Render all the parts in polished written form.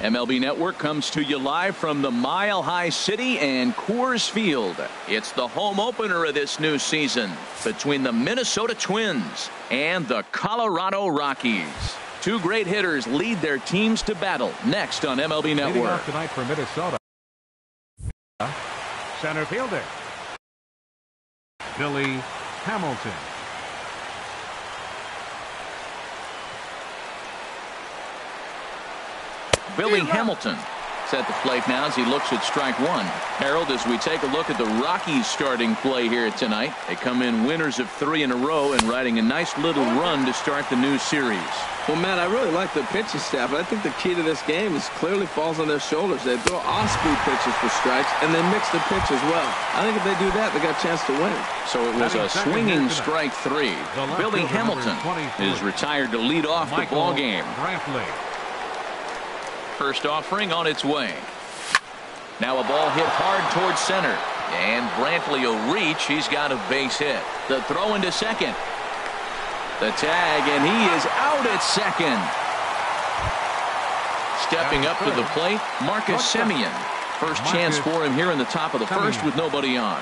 MLB Network comes to you live from the Mile High City and Coors Field. It's the home opener of this new season between the Minnesota Twins and the Colorado Rockies. Two great hitters lead their teams to battle next on MLB Network. Leading off tonight for Minnesota, center fielder Billy Hamilton. Billy Hamilton at the plate now as he looks at strike one. Harold, as we take a look at the Rockies starting play here tonight, they come in winners of 3 in a row and riding a nice little run to start the new series. Well, Matt, I really like the pitching staff. I think the key to this game is clearly falls on their shoulders. They throw off-speed pitches for strikes, and they mix the pitch as well. I think if they do that, they got a chance to win. So it was a swinging strike 3. Billy Hamilton is retired to lead off the ball game. First offering on its way. Now a ball hit hard towards center. And Brantley will reach. He's got a base hit. The throw into second. The tag, and he is out at second. Stepping up to the plate, Marcus Semien. First chance for him here in the top of the first with nobody on.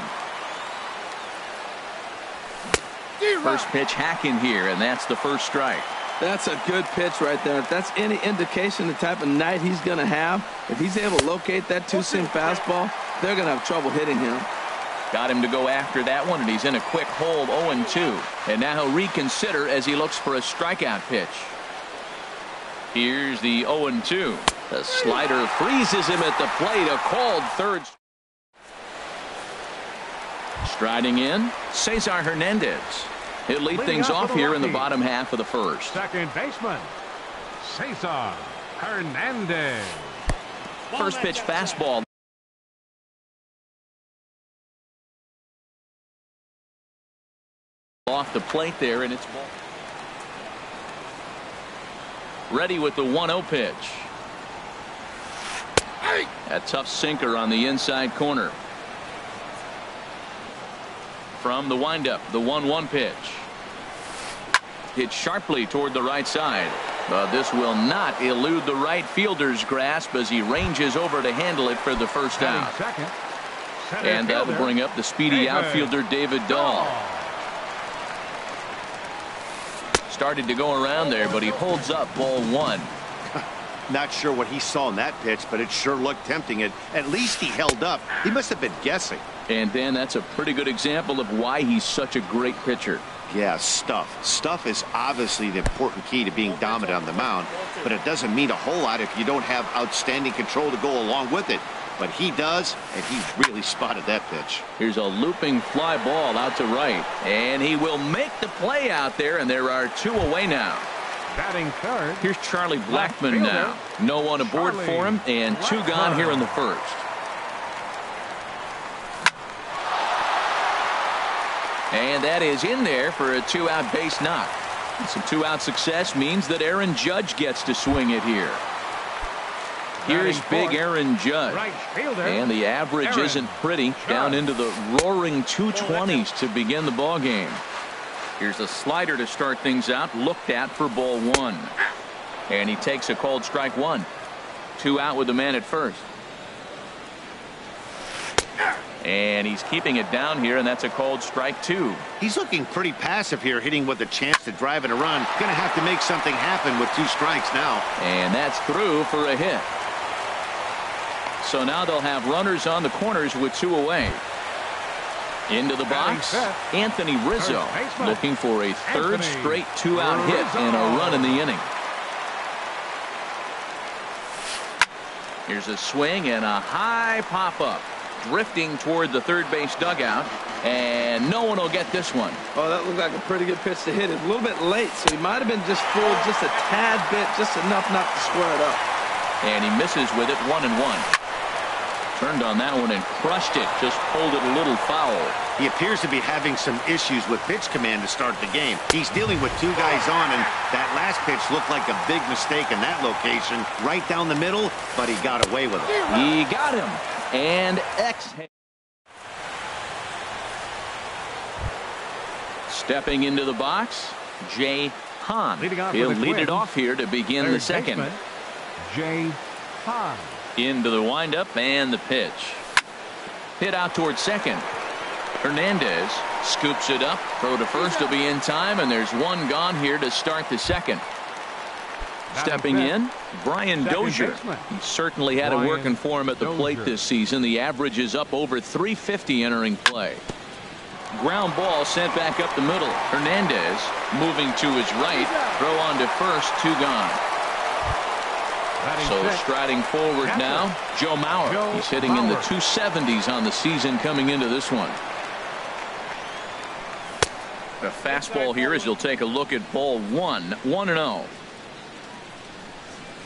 First pitch hacking here, and that's the first strike. That's a good pitch right there. If that's any indication the type of night he's going to have, if he's able to locate that two-seam fastball, they're going to have trouble hitting him. Got him to go after that one, and he's in a quick hold, 0-2. And now he'll reconsider as he looks for a strikeout pitch. Here's the 0-2. The slider freezes him at the plate. A called third. Striding in, Cesar Hernandez. He'll lead things off here in the bottom half of the first. Second baseman, Cesar Hernandez. First pitch fastball. Off the plate there, and it's ball. Ready with the 1-0 pitch. A tough sinker on the inside corner. From the windup, the 1-1 pitch. Hit sharply toward the right side. But this will not elude the right fielder's grasp as he ranges over to handle it for the first out. And that will bring up the speedy outfielder David Dahl. Started to go around there, but he holds up ball 1. Not sure what he saw in that pitch, but it sure looked tempting. At least he held up. He must have been guessing. And then that's a pretty good example of why he's such a great pitcher. Yeah, stuff. Stuff is obviously the important key to being dominant on the mound, but it doesn't mean a whole lot if you don't have outstanding control to go along with it. But he does, and he really spotted that pitch. Here's a looping fly ball out to right, and he will make the play out there, and there are 2 away now. Batting third. Here's Charlie Blackmon now. No one aboard for him, and 2 gone here in the first. And that is in there for a 2-out base knock. Some 2-out success means that Aaron Judge gets to swing it here. Here's big Aaron Judge. And the average isn't pretty. Down into the roaring 220s to begin the ball game. Here's a slider to start things out. Looked at for ball 1. And he takes a called strike 1. 2 out with the man at first. And he's keeping it down here, and that's a called strike 2. He's looking pretty passive here, hitting with a chance to drive in a run. Going to have to make something happen with 2 strikes now. And that's through for a hit. So now they'll have runners on the corners with 2 away. Into the box, Anthony Rizzo looking for a 3rd straight 2-out hit and a run in the inning. Here's a swing and a high pop-up. Drifting toward the third base dugout, and no one will get this one. Oh, that looked like a pretty good pitch to hit it. A little bit late, so he might have been just fooled just a tad bit, just enough not to square it up. And he misses with it, 1-1. Turned on that one and crushed it, just pulled it a little foul. He appears to be having some issues with pitch command to start the game. He's dealing with 2 guys on, and that last pitch looked like a big mistake in that location. Right down the middle, but he got away with it. He got him. And exhale. Stepping into the box, Jay Hahn. He'll lead it off here to begin the second. Jay high. Into the windup and the pitch. Hit out towards second. Hernandez scoops it up. Throw to first will be in time, and there's one gone here to start the second. Stepping in, Brian Dozier. He certainly had it working for him at the plate this season. The average is up over 350 entering play. Ground ball sent back up the middle. Hernandez moving to his right. Throw on to first. Two gone. So striding forward now, Joe Mauer. He's hitting in the 270s on the season coming into this one. The fastball here as you'll take a look at ball one. 1-0.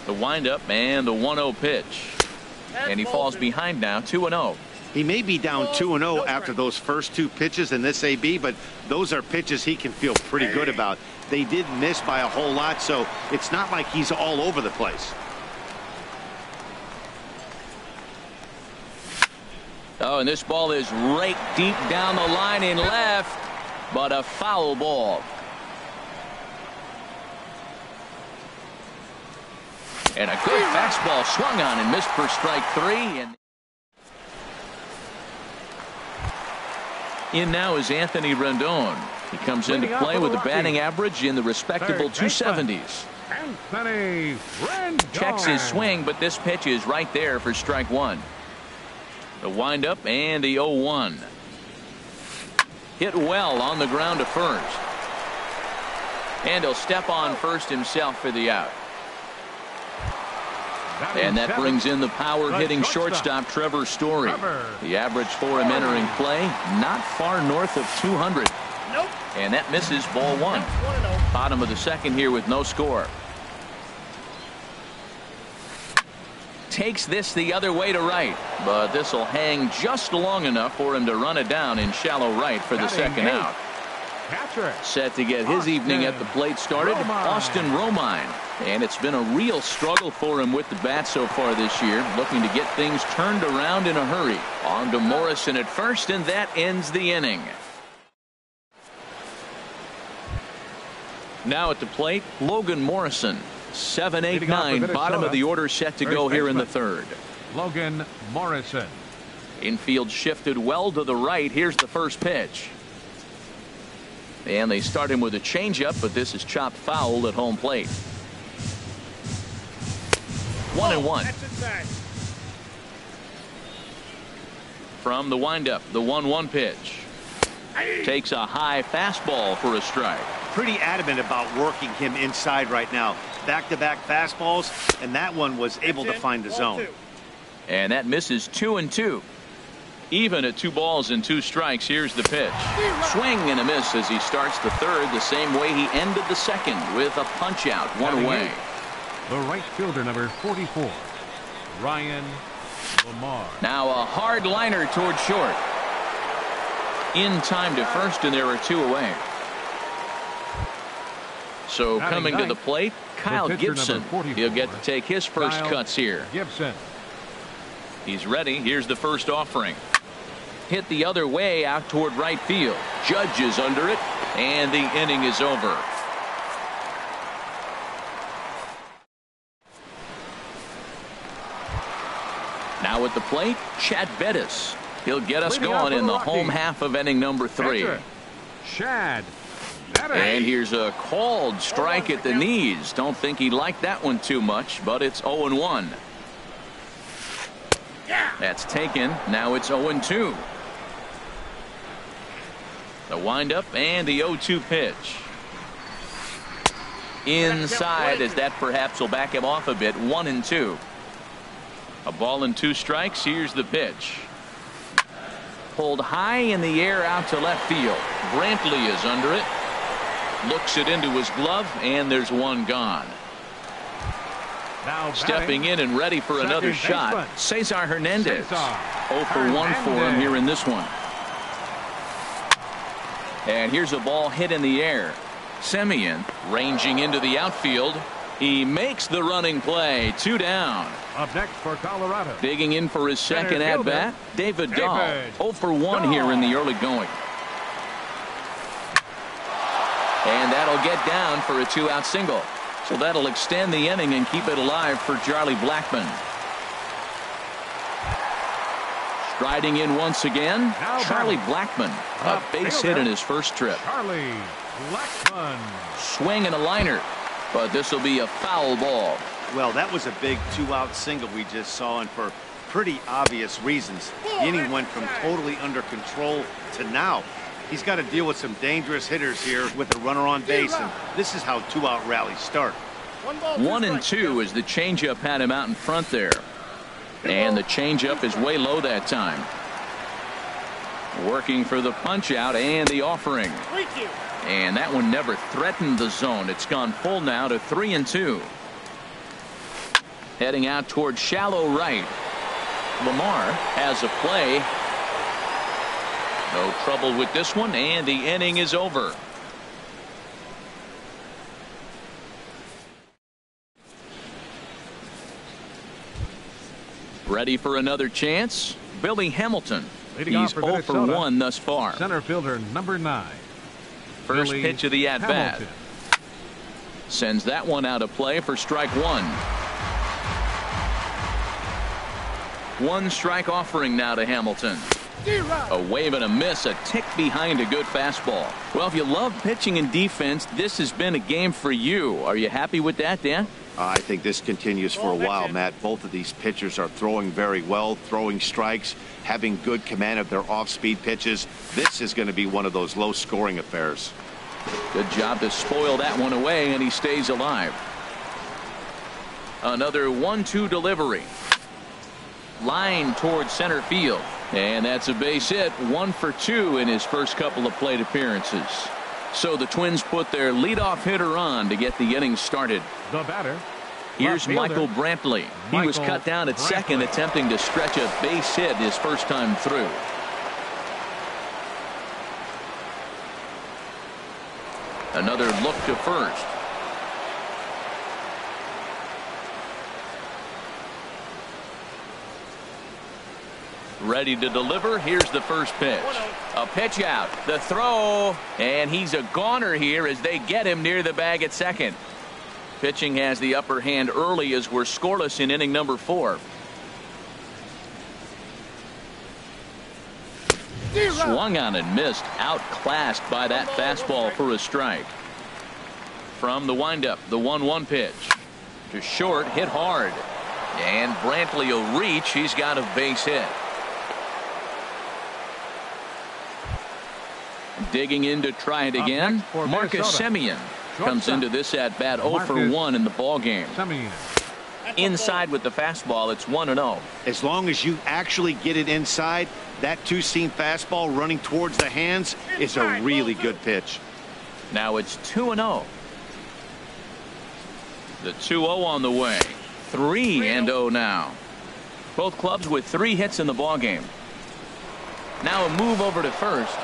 The windup and the 1-0 pitch. And he falls behind now, 2-0. He may be down 2-0 after those first two pitches in this AB, but those are pitches he can feel pretty good about. They did miss by a whole lot, so it's not like he's all over the place. Oh, and this ball is raked deep down the line in left, but a foul ball. And a good fastball swung on and missed for strike three. And in now is Anthony Rendon. He comes into play with a batting average in the respectable 270s. Anthony Rendon. Checks his swing, but this pitch is right there for strike one. The windup and the 0-1. Hit well on the ground to first. And he'll step on first himself for the out. And that brings in the power-hitting shortstop Trevor Story. The average for him entering play, not far north of 200. And that misses ball one. Bottom of the second here with no score. Takes this the other way to right, but this will hang just long enough for him to run it down in shallow right for the second out. Set to get his evening at the plate started, Austin Romine. And it's been a real struggle for him with the bat so far this year, looking to get things turned around in a hurry. On to Morrison at first, and that ends the inning. Now at the plate, Logan Morrison. 7, 8, 9, bottom of the order set to go here in the third. Logan Morrison. Infield shifted well to the right. Here's the first pitch. And they start him with a changeup, but this is chopped foul at home plate. 1-1. From the windup, the 1-1 pitch. Takes a high fastball for a strike. Pretty adamant about working him inside right now. Back-to-back fastballs, and that one was able to find the zone. And that misses 2-2. Even at 2 balls and 2 strikes. Here's the pitch. Swing and a miss as he starts the third the same way he ended the second with a punch out, 1 away. The right fielder, number 44, Ryan Lamar. Now a hard liner toward short. In time to first, and there are 2 away. So coming to the plate, Kyle Gibson. He'll get to take his first cuts here. Gibson. He's ready. Here's the first offering. Hit the other way out toward right field. Judge is under it, and the inning is over. Now at the plate, Chad Bettis. He'll get us going in the home half of inning number 3. Chad. And here's a called strike at the knees. Don't think he liked that one too much, but it's 0-1. That's taken. Now it's 0-2. The windup and the 0-2 pitch. Inside, as that perhaps will back him off a bit. 1-2. A ball and 2 strikes. Here's the pitch. Pulled high in the air out to left field. Brantley is under it. Looks it into his glove, and there's 1 gone. Now stepping in and ready for another shot, Cesar Hernandez. 0 for 1 for him here in this one. And here's a ball hit in the air. Semien ranging into the outfield. He makes the running play. 2 down. Up next for Colorado. Digging in for his second at bat, David Dahl. 0 for 1 here in the early going. And that'll get down for a 2-out single. So that'll extend the inning and keep it alive for Charlie Blackmon. Striding in once again, Now Charlie batting. Blackmon. A base hit in his first trip. Charlie Blackmon. Swing and a liner, but this will be a foul ball. Well, that was a big 2-out single we just saw, and for pretty obvious reasons. The inning went from totally under control to now. He's got to deal with some dangerous hitters here with a runner on base, and this is how 2-out rallies start. 1-2 as the changeup had him out in front there. And the changeup is way low that time. Working for the punch out and the offering. And that one never threatened the zone. It's gone full now to 3-2. Heading out toward shallow right. Lamar has a play. No trouble with this one, and the inning is over. Ready for another chance? Billy Hamilton. He's 0 for 1 thus far. Center fielder number 9. First Billy pitch of the at-bat. Hamilton. Sends that one out of play for strike 1. One strike offering now to Hamilton. A wave and a miss, a tick behind a good fastball. Well, if you love pitching and defense, this has been a game for you. Are you happy with that, Dan? I think this continues for a while, Matt. Both of these pitchers are throwing very well, throwing strikes, having good command of their off-speed pitches. This is going to be one of those low-scoring affairs. Good job to spoil that one away, and he stays alive. Another 1-2 delivery. Line towards center field. And that's a base hit. 1 for 2 in his first couple of plate appearances. So the Twins put their leadoff hitter on to get the inning started. The batter. Here's Michael Brantley. He was cut down at second, attempting to stretch a base hit his first time through. Another look to first. Ready to deliver. Here's the first pitch. A pitch out. The throw. And he's a goner here as they get him near the bag at second. Pitching has the upper hand early as we're scoreless in inning number 4. Swung on and missed. Outclassed by that fastball for a strike. From the windup, the 1-1 pitch. To short, hit hard. And Brantley will reach. He's got a base hit. Digging in to try it again. Marcus Semien comes into this at bat 0 for 1 in the ball game. Inside with the fastball, it's 1-0. As long as you actually get it inside, that two-seam fastball running towards the hands is a really good pitch. Now it's 2-0. The 2-0 on the way. 3-0 now. Both clubs with 3 hits in the ball game. Now a move over to first.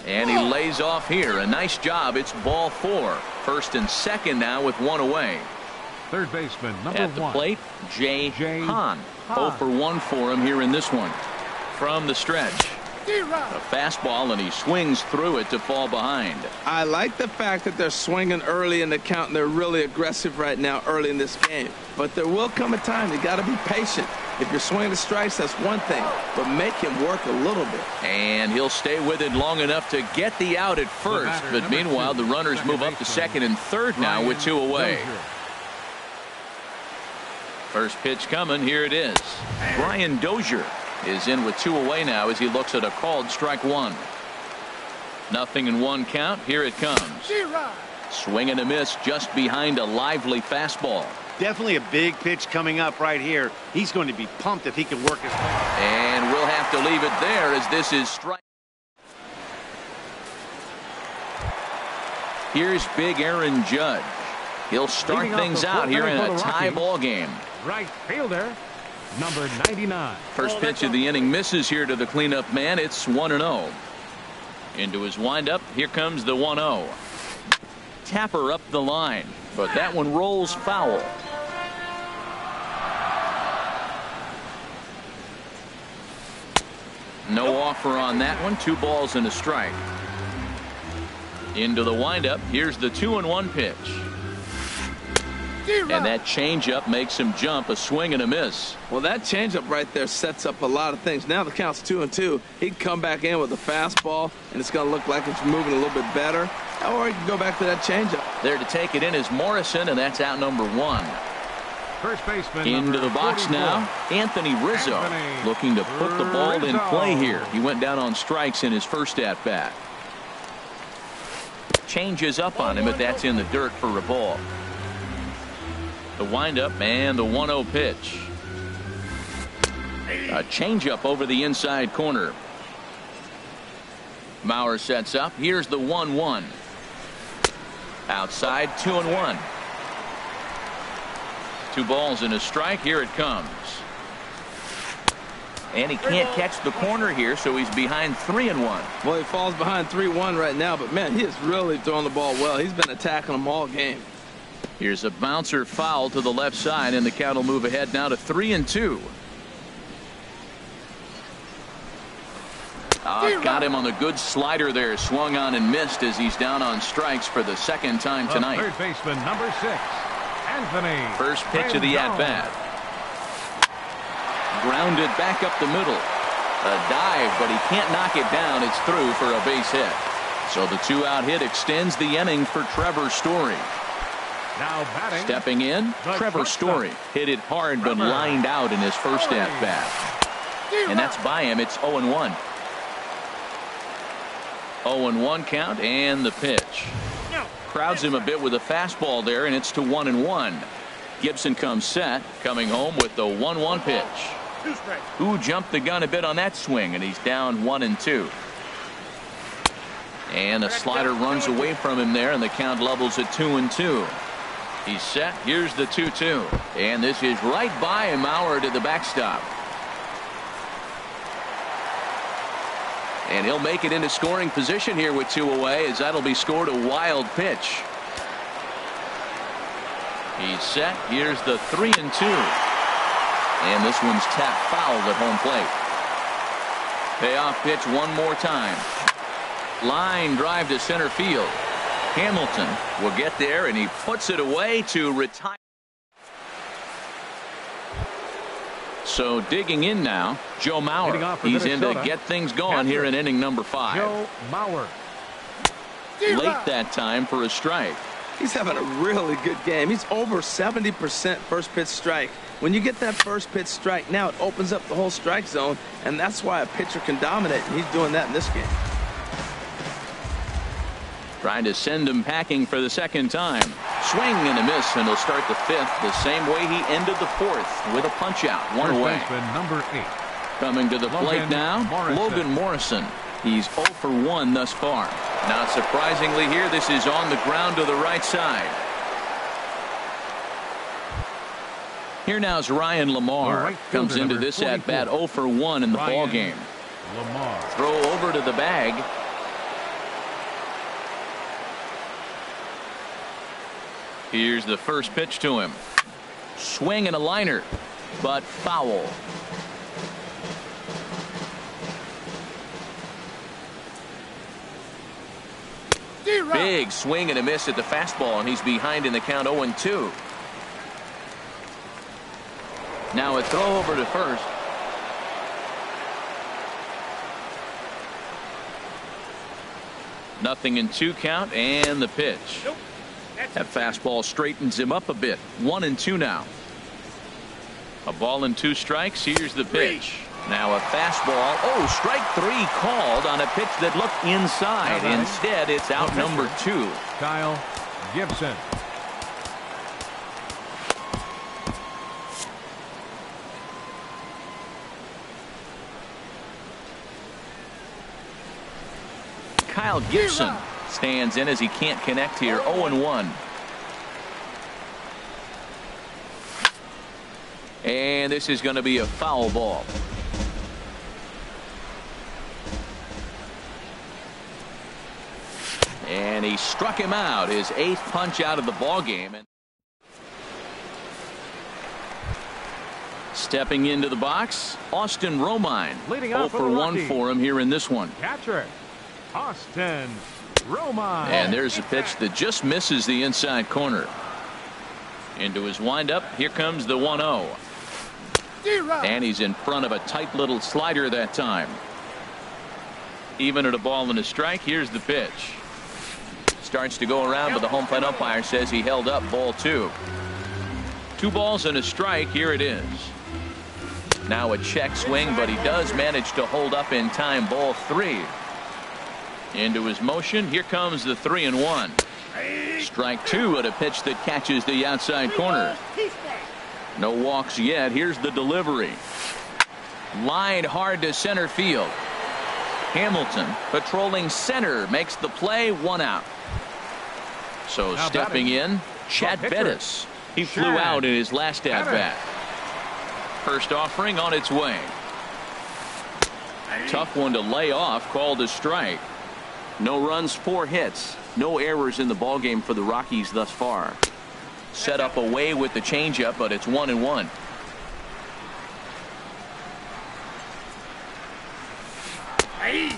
And he lays off here. A nice job. It's ball 4. First and second now with 1 away. Third baseman number 1. At the plate, Jay Hahn. 0 for 1 for him here in this one. From the stretch. A fastball, and he swings through it to fall behind. I like the fact that they're swinging early in the count, and they're really aggressive right now early in this game. But there will come a time you got to be patient. If you're swinging the strikes, that's one thing, but make him work a little bit. And he'll stay with it long enough to get the out at first. But meanwhile, the runners move up to second and third now with 2 away. First pitch coming. Here it is. Brian Dozier is in with 2 away now as he looks at a called strike 1. 0-1 count. Here it comes. Swing and a miss just behind a lively fastball. Definitely a big pitch coming up right here. He's going to be pumped if he can work his way. And we'll have to leave it there as this is strike. Here's big Aaron Judge. He'll start things out here in a tie ball game. Right fielder number 99. First pitch of the inning misses here to the cleanup man. It's 1-0. Into his windup. Here comes the 1-0. Tapper up the line, but that one rolls foul. No offer on that one. 2 balls and a strike. Into the windup. Here's the 2-1 pitch. And that changeup makes him jump, a swing and a miss. Well, that changeup right there sets up a lot of things. Now the count's 2-2. He can come back in with a fastball, and it's going to look like it's moving a little bit better. Or he can go back to that changeup. There to take it in is Morrison, and that's out number 1. First baseman Into the box 44. now, Anthony Rizzo, looking to put the ball in play here. He went down on strikes in his first at-bat. Changes up on him, but that's in the dirt for a ball. The windup and the 1-0 pitch. A changeup over the inside corner. Mauer sets up. Here's the 1-1. Outside, 2-1. 2 balls and a strike. Here it comes. And he can't catch the corner here, so he's behind 3-1. Well, he falls behind 3-1 right now, but man, he is really throwing the ball well. He's been attacking them all game. Here's a bouncer foul to the left side, and the count will move ahead now to 3-2. Got him on the good slider there. Swung on and missed as he's down on strikes for the second time tonight. Third baseman, number 6, Anthony. First pitch of the at-bat. Grounded back up the middle. A dive, but he can't knock it down. It's through for a base hit. So the 2-out hit extends the inning for Trevor Story. Now batting. Stepping in, Trevor Story. Hit it hard, but lined out in his first at-bat. And that's by him. It's 0-1. 0-1 count, and the pitch. Crowds him a bit with a fastball there, and it's to 1-1. Gibson comes set, coming home with the 1-1 pitch. Who jumped the gun a bit on that swing, and he's down 1-2. And a slider runs away from him there, and the count levels at 2-2. He's set. Here's the 2-2. And this is right by Mauer to the backstop. And he'll make it into scoring position here with 2 away, as that'll be scored a wild pitch. He's set. Here's the 3-2. And this one's tapped foul at home plate. Payoff pitch one more time. Line drive to center field. Hamilton will get there, and he puts it away to retire. So digging in now, Joe Mauer. He's in to get things going here in inning number 5. Joe Mauer. Late that time for a strike. He's having a really good game. He's over 70% first pitch strike. When you get that first pitch strike, now it opens up the whole strike zone, and that's why a pitcher can dominate, and he's doing that in this game. Trying to send him packing for the second time. Swing and a miss, and he'll start the 5th the same way he ended the 4th with a punch out, 1 away. Number 8. Coming to the plate now, Logan Morrison. He's 0 for 1 thus far. Not surprisingly here, this is on the ground to the right side. Here now is Ryan Lamar. Comes into this at bat 0 for 1 in the ball game. Lamar. Throw over to the bag. Here's the first pitch to him. Swing and a liner, but foul. Big swing and a miss at the fastball, and he's behind in the count 0-2. Now a throw over to first. Nothing in 2 count, and the pitch. That fastball straightens him up a bit. 1-2 now. A ball and 2 strikes. Here's the pitch. Now a fastball. Oh, strike 3 called on a pitch that looked inside. Instead, it's out number 2. Kyle Gibson. Kyle Gibson stands in as he can't connect here. 0-1. And this is going to be a foul ball. And he struck him out, his 8th punch out of the ball game. Stepping into the box, Austin Romine. 0 for 1 for him here in this one. Catcher Austin Romine. And there's a pitch that just misses the inside corner. Into his windup. Here comes the 1-0. And he's in front of a tight little slider that time. Even at a ball and a strike. Here's the pitch. Starts to go around, but the home plate umpire says he held up ball 2. 2 balls and a strike. Here it is. Now a check swing, but he does manage to hold up in time. Ball 3. Into his motion. Here comes the 3-1. Strike 2 at a pitch that catches the outside corner. No walks yet. Here's the delivery. Line hard to center field. Hamilton patrolling center makes the play. 1 out. So now stepping in, Chad Bettis. He flew out in his last at bat. First offering on its way. Tough one to lay off. Called a strike. No runs, 4 hits. No errors in the ballgame for the Rockies thus far. Set up away with the changeup, but it's 1-1.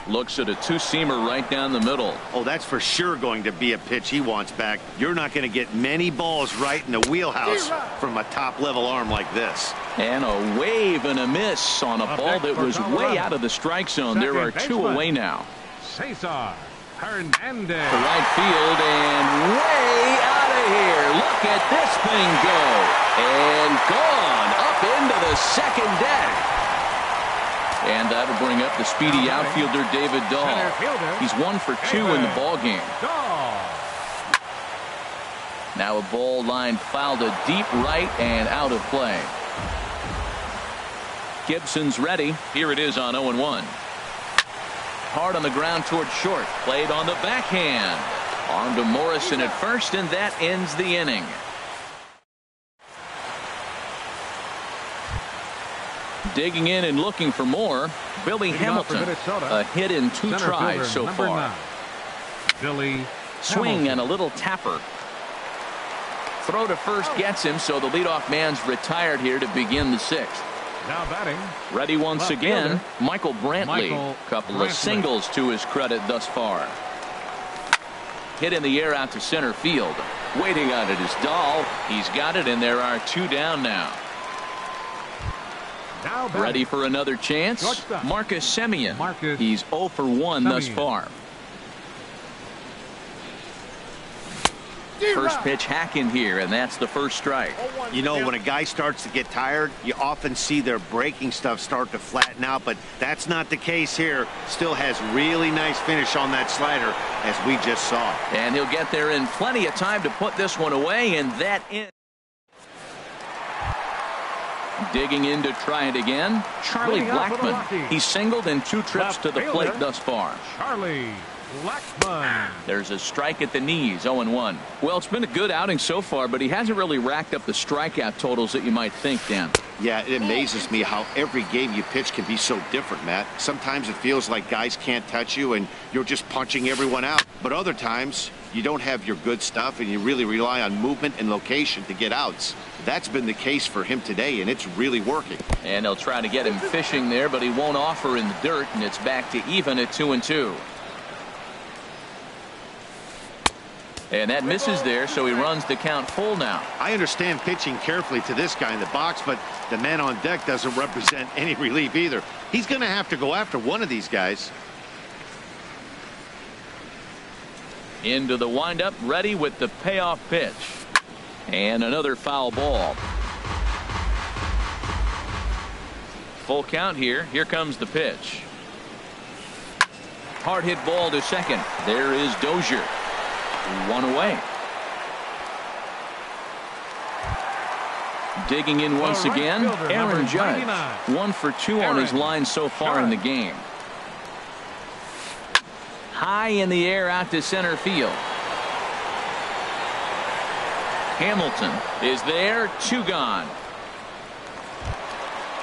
Looks at a 2-seamer right down the middle. Oh, that's for sure going to be a pitch he wants back. You're not going to get many balls right in the wheelhouse from a top-level arm like this. And a wave and a miss on a ball that was way out of the strike zone. There are 2 away now. Cesar Hernandez. To right field and way out of here. Look at this thing go. And gone up into the second deck. And that'll bring up the speedy outfielder David Dahl. He's 1 for 2 in the ball game. Now a ball line fouled to deep right and out of play. Gibson's ready. Here it is on 0-1. Hard on the ground toward short. Played on the backhand. On to Morrison at first, and that ends the inning. Digging in and looking for more, Billy Hamilton. A hit in 2 tries so far. Billy Swing and a little tapper. Throw to first gets him, so the leadoff man's retired here to begin the 6th. now batting. Ready once again, Michael Brantley. Couple of Brantley. singles to his credit thus far. Hit in the air out to center field. Waiting on it is Dahl. He's got it, and there are 2 down now. Now batting. Ready for another chance? Shortstop. Marcus Semien. Marcus He's 0 for 1 thus Semien. far. First pitch hack in here, and that's the first strike. You know, when a guy starts to get tired, you often see their breaking stuff start to flatten out, but that's not the case here. Still has really nice finish on that slider, as we just saw. And he'll get there in plenty of time to put this one away, and that in. Digging in to try it again, Charlie Moving up for the Blackmon. Rockies. He's singled in 2 trips Left to the plate fielder. thus far. Charlie Blackmon. There's a strike at the knees, 0-1. Well, it's been a good outing so far, but he hasn't really racked up the strikeout totals that you might think, Dan. Yeah, it amazes me how every game you pitch can be so different, Matt. Sometimes it feels like guys can't touch you and you're just punching everyone out. But other times, you don't have your good stuff and you really rely on movement and location to get outs. That's been the case for him today, and it's really working. And they'll try to get him fishing there, but he won't offer in the dirt, and it's back to even at 2-2. And that misses there, so he runs the count full now. I understand pitching carefully to this guy in the box, but the man on deck doesn't represent any relief either. He's going to have to go after one of these guys. Into the windup, ready with the payoff pitch. And another foul ball. Full count here. Here comes the pitch. Hard hit ball to second. There is Dozier. 1 away. Digging in once The right again, fielder, Aaron number Judge. 99. 1 for 2 on his Aaron line so far in the game. High in the air out to center field. Hamilton is there. 2 gone.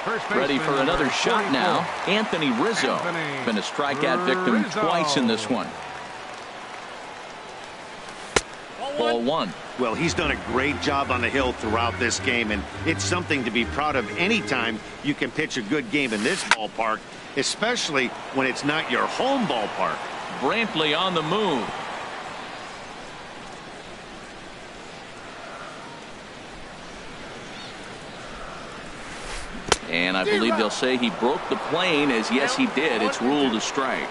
First Ready baseman, for another number shot 44. now. Anthony Rizzo. Anthony Been a strikeout victim Rizzo. twice in this one. Ball 1. Well, he's done a great job on the hill throughout this game, and it's something to be proud of anytime you can pitch a good game in this ballpark, especially when it's not your home ballpark. Brantley on the move. And I believe they'll say he broke the plane, as yes he did. It's ruled a strike.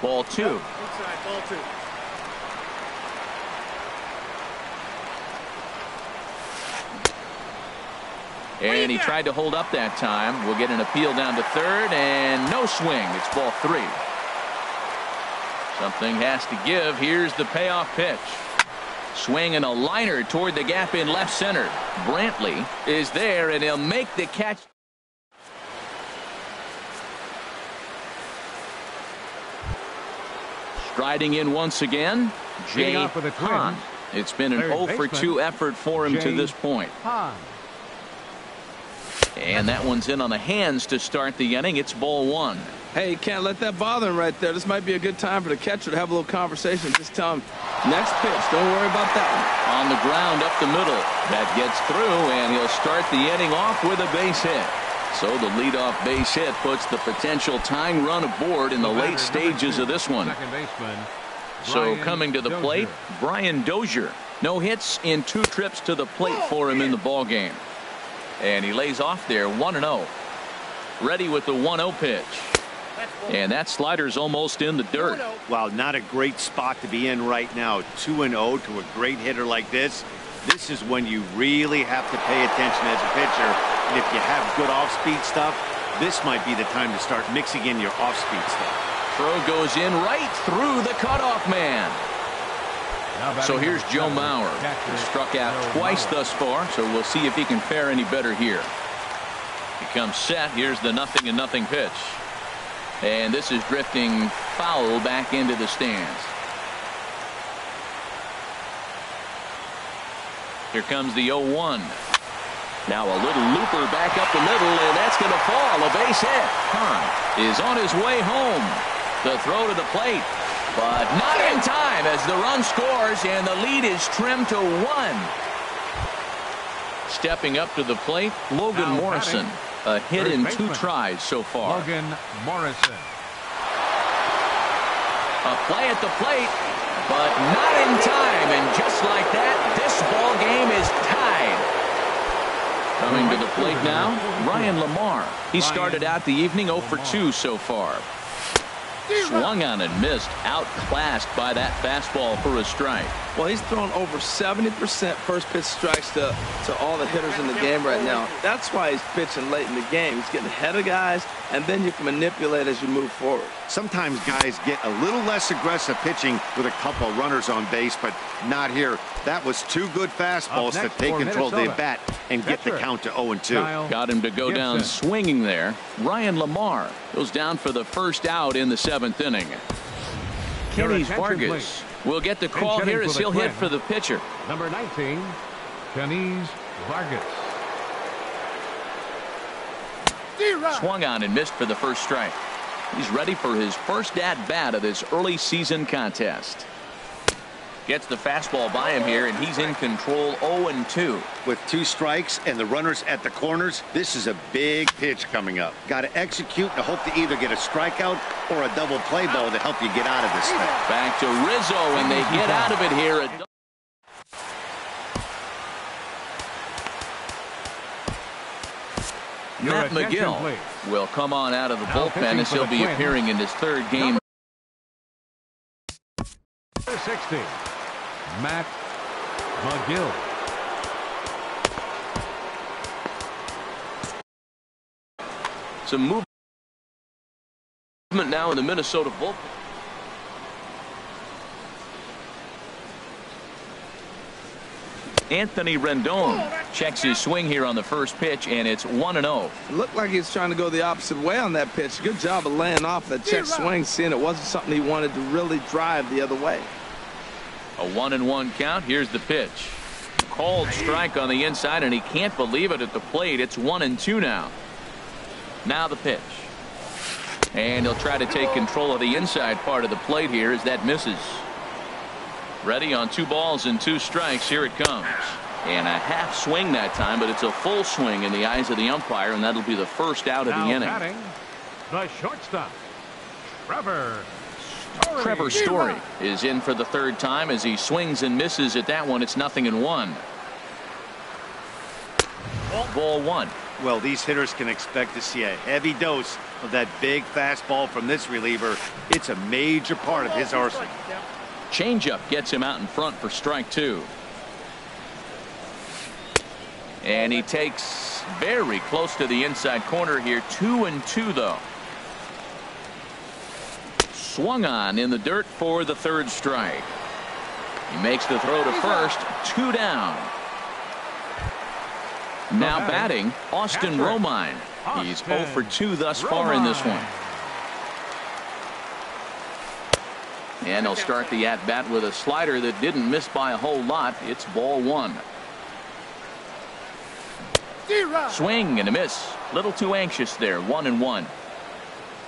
Ball 2. Inside, ball 2. And he tried to hold up that time. We'll get an appeal down to third, and no swing. It's ball 3. Something has to give. Here's the payoff pitch. Swing and a liner toward the gap in left center. Brantley is there, and he'll make the catch. Striding in once again, Jay Hahn. It's been an 0 for 2 effort for him to this point. And that one's in on the hands to start the inning. It's ball 1. Hey, you can't let that bother him right there. This might be a good time for the catcher to have a little conversation. Just tell him, next pitch, don't worry about that one. On the ground up the middle. That gets through, and he'll start the inning off with a base hit. So the leadoff base hit puts the potential tying run aboard in the late stages of this one. So coming to the plate, Brian Dozier. No hits in 2 trips to the plate for him in the ball game. And he lays off there 1-0. Ready with the 1-0 pitch. And that slider's almost in the dirt. Wow, not a great spot to be in right now. 2-0 to a great hitter like this. This is when you really have to pay attention as a pitcher. And if you have good off-speed stuff, this might be the time to start mixing in your off-speed stuff. Throw goes in right through the cutoff man. So here's Joe Mauer. He struck out twice thus far, so we'll see if he can fare any better here. He comes set. Here's the 0-0 pitch. And this is drifting foul back into the stands. Here comes the 0-1. Now a little looper back up the middle, and that's going to fall. A base hit. Hahn is on his way home. The throw to the plate, but not in time as the run scores, and the lead is trimmed to 1. Stepping up to the plate, Logan Morrison. A hit in 2 tries so far. Logan Morrison. A play at the plate, but not in time, and just like that, this ball game is tied. Coming to the plate now, Ryan Lamar. He started out the evening 0 for 2 so far. Swung on and missed, outclassed by that fastball for a strike. Well, he's thrown over 70% first pitch strikes to all the hitters in the game right now. That's why he's pitching late in the game. He's getting ahead of guys, and then you can manipulate as you move forward. Sometimes guys get a little less aggressive pitching with a couple runners on base, but not here. That was 2 good fastballs to take control of the bat and get the count to 0-2. Got him to go down swinging there. Ryan Lamar goes down for the first out in the 7th inning. Kenny Vargas will get the call here as he'll hit for the pitcher. Number 19, Kenny Vargas. Swung on and missed for the first strike. He's ready for his first at-bat of this early season contest. Gets the fastball by him here, and he's in control 0-2. With 2 strikes and the runners at the corners, this is a big pitch coming up. Got to execute and hope to either get a strikeout or a double play ball to help you get out of this thing. Back to Rizzo, and they get out of it here. Matt McGill will come on out of the bullpen as he'll be appearing in his 3rd game. 60, Matt McGill. Some movement now in the Minnesota bullpen. Anthony Rendon checks his swing here on the first pitch, and it's 1-0. It looked like he's trying to go the opposite way on that pitch. Good job of laying off that check swing, seeing it wasn't something he wanted to really drive the other way. A 1-1 count. Here's the pitch. Called strike on the inside, and he can't believe it at the plate. It's 1-2 now. Now the pitch. And he'll try to take control of the inside part of the plate here as that misses. Ready on 2 balls and 2 strikes. Here it comes. And a half swing that time, but it's a full swing in the eyes of the umpire, and that'll be the first out of the inning. Batting, the shortstop, Trevor Story is in for the 3rd time as he swings and misses at that one. It's 0-1. ball one. Well, these hitters can expect to see a heavy dose of that big fastball from this reliever. It's a major part of his arsenal. Changeup gets him out in front for strike two. And he takes very close to the inside corner here. 2-2 though. Swung on in the dirt for the third strike. He makes the throw to first. 2 down. Now batting, Austin Romine. He's 0 for 2 thus far in this one. And he'll start the at-bat with a slider that didn't miss by a whole lot. It's ball one. Swing and a miss. Little too anxious there. 1-1.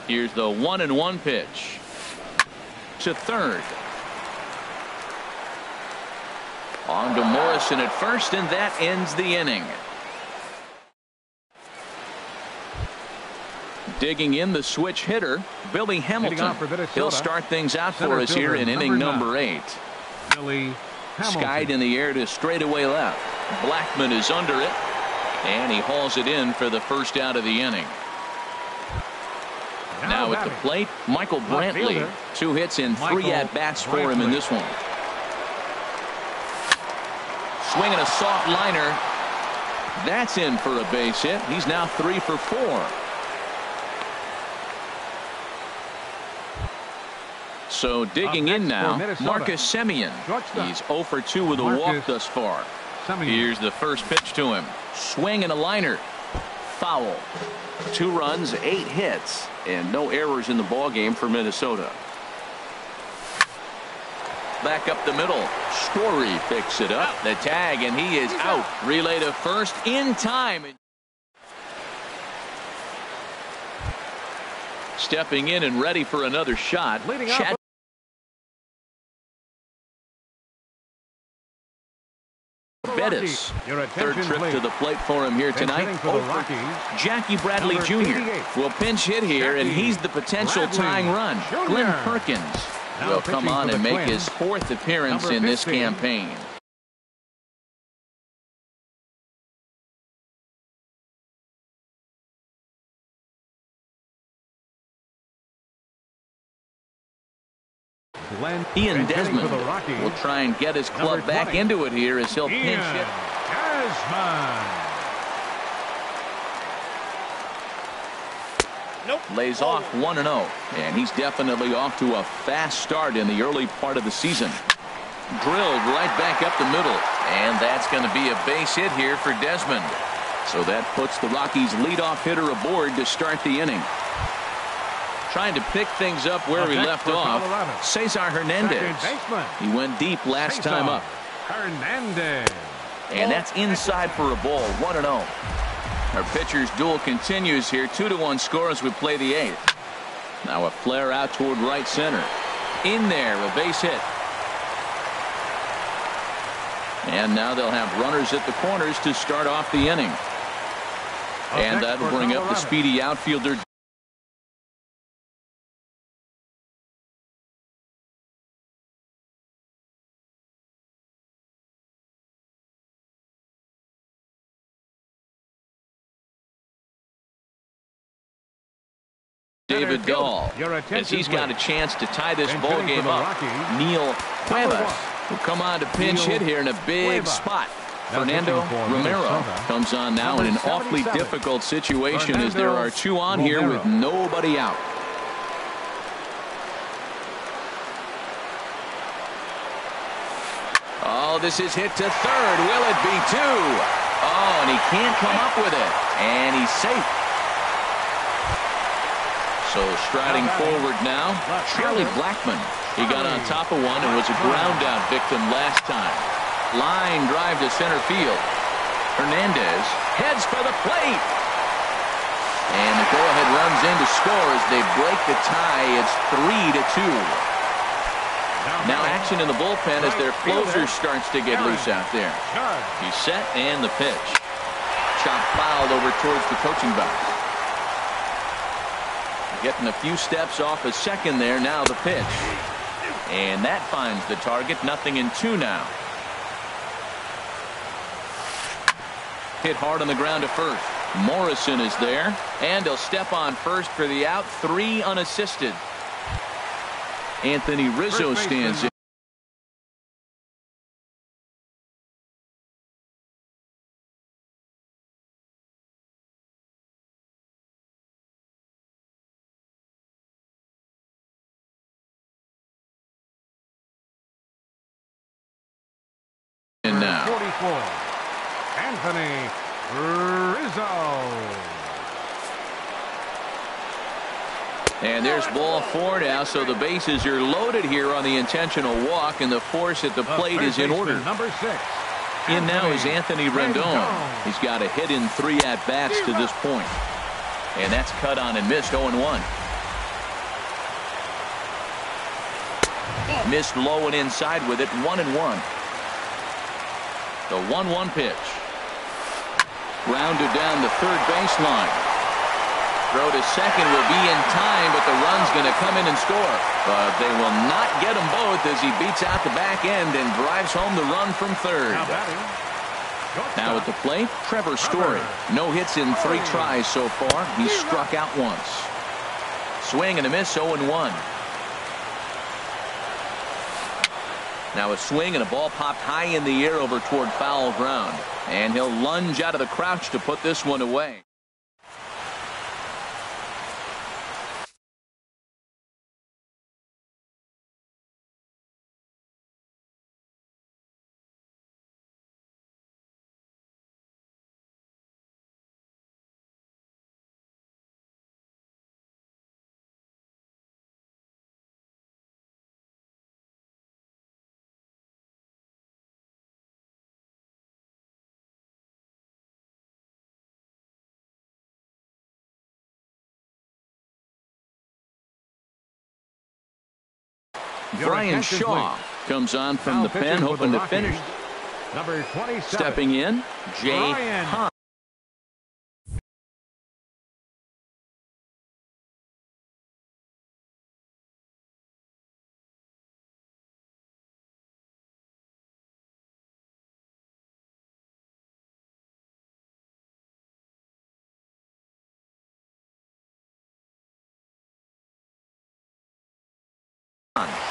Here's the 1-1 pitch. To third. On to Morrison at first, and that ends the inning. Digging in the switch hitter, Billy Hamilton. He'll start things out for us here in inning number 8. Billy Hamilton. Skied in the air to straightaway left. Blackman is under it, and he hauls it in for the first out of the inning. Now at the plate, Michael Brantley. 2 hits and 3 at-bats for him in this one. Swinging a soft liner. That's in for a base hit. He's now 3 for 4. So digging in now, Marcus Semien. He's 0 for 2 with a walk thus far. Here's the first pitch to him. Swing and a liner. Foul. 2 runs, 8 hits, and no errors in the ballgame for Minnesota. Back up the middle. Story picks it up. The tag, and he is out. Relay to first in time. Stepping in and ready for another shot. Chad Bettis. Third trip to the plate for him here tonight. Jackie Bradley Jr. will pinch hit here, and he's the potential tying run. Glenn Perkins will come on and make his 4th appearance in this campaign. Ian Desmond will try and get his club back into it here as he'll pinch hit. Lays off 1-0, and he's definitely off to a fast start in the early part of the season. Drilled right back up the middle, and that's going to be a base hit here for Desmond. So that puts the Rockies' leadoff hitter aboard to start the inning. Trying to pick things up where he left off, Cesar Hernandez. He went deep last time up. Hernandez. And that's inside for a ball. 1-0. Our pitcher's duel continues here. 2-1 score as we play the 8th. Now a flare out toward right center. In there, a base hit. And now they'll have runners at the corners to start off the inning. And that'll bring up the speedy outfielder. David Dahl, as he's got a chance to tie this ball game up. Neil Cuevas will come on to pinch hit here in a big spot. Fernando Romero comes on now in an awfully difficult situation as there are 2 on here with nobody out. Oh, this is hit to third. Will it be 2? Oh, and he can't come up with it. And he's safe. So striding forward now, Charlie Blackman. He got on top of one and was a ground out victim last time. Line drive to center field. Hernandez heads for the plate. And the go-ahead runs in to score as they break the tie. It's 3-2. Now action in the bullpen as their closer starts to get loose out there. He's set and the pitch. Chop fouled over towards the coaching box. Getting a few steps off a second there. Now the pitch. And that finds the target. 0-2 now. hit hard on the ground to first. Morrison is there, and he'll step on first for the out. 3 unassisted. Anthony Rizzo stands in. Now 44, Anthony Rizzo. And there's ball 4 now, so the bases are loaded here on the intentional walk, and the force at the plate is in order. Number 6. In now is Anthony Rendon. He's got a hit in 3 at-bats to this point. And that's cut on and missed. 0-1. Missed low and inside with it. 1-1. The 1-1 pitch. Grounded down the third baseline. Throw to second will be in time, but the run's going to come in and score. But they will not get them both as he beats out the back end and drives home the run from third. Now at the plate, Trevor Story. No hits in 3 tries so far. He's struck out once. Swing and a miss. 0-1. Now a swing and a ball popped high in the air over toward foul ground. And he'll lunge out of the crouch to put this one away. Brian Shaw comes on from the pen, hoping to finish. Number 27. Stepping in, Jay Hahn.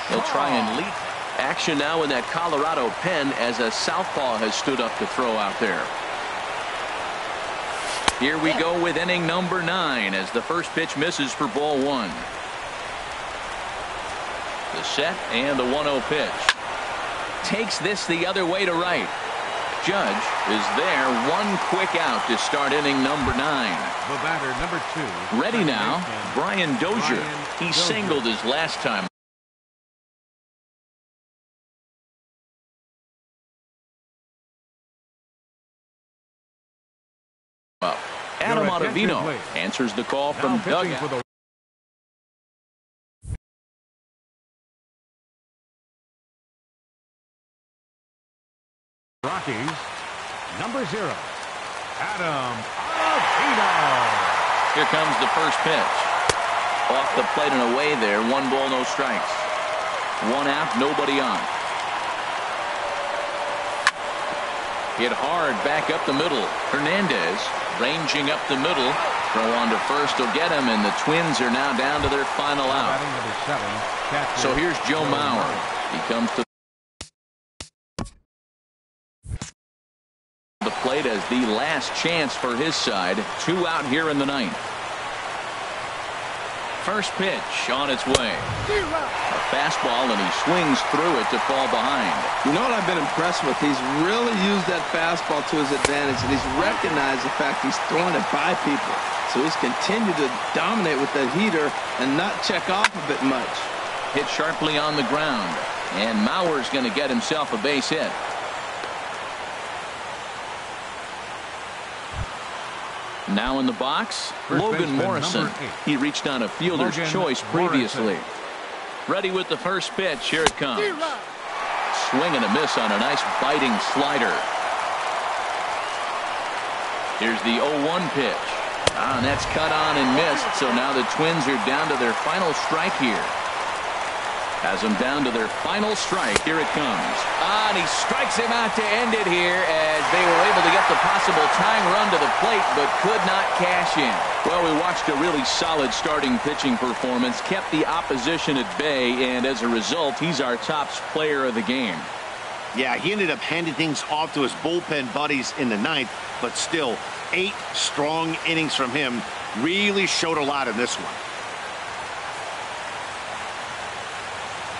He'll try and lead action now in that Colorado pen as a southpaw has stood up to throw out there. Here we go with inning number 9 as the first pitch misses for ball 1. The set and the 1-0 pitch. Takes this the other way to right. Judge is there. 1 quick out to start inning number 9. The batter, number 2. Ready now, Brian Dozier. He singled his last time. Adam Ottavino answers the call from dugout. Rockies, number 0, Adam Ottavino. Here comes the first pitch. Off the plate and away there. 1 ball, no strikes. 1 out, nobody on. Hit hard back up the middle. Hernandez ranging up the middle. Throw on to first will get him, and the Twins are now down to their final out. So here's Joe Mauer. He comes to the plate as the last chance for his side. 2 out here in the 9th. First pitch on its way. A fastball, and he swings through it to fall behind. You know what I've been impressed with? He's really used that fastball to his advantage, and he's recognized the fact he's throwing it by people. So he's continued to dominate with that heater and not check off of it much. Hit sharply on the ground, and Mauer's going to get himself a base hit. Now in the box, Logan Morrison. He reached on a fielder's choice previously. Ready with the first pitch. Here it comes. Swing and a miss on a nice biting slider. Here's the 0-1 pitch. And that's cut on and missed. So now the Twins are down to their final strike here. Has them down to their final strike. Here it comes. And he strikes him out to end it here as they were able to get the possible tying run to the plate but could not cash in. Well, we watched a really solid starting pitching performance, kept the opposition at bay, and as a result, he's our top player of the game. Yeah, he ended up handing things off to his bullpen buddies in the ninth, but still, 8 strong innings from him really showed a lot in this one.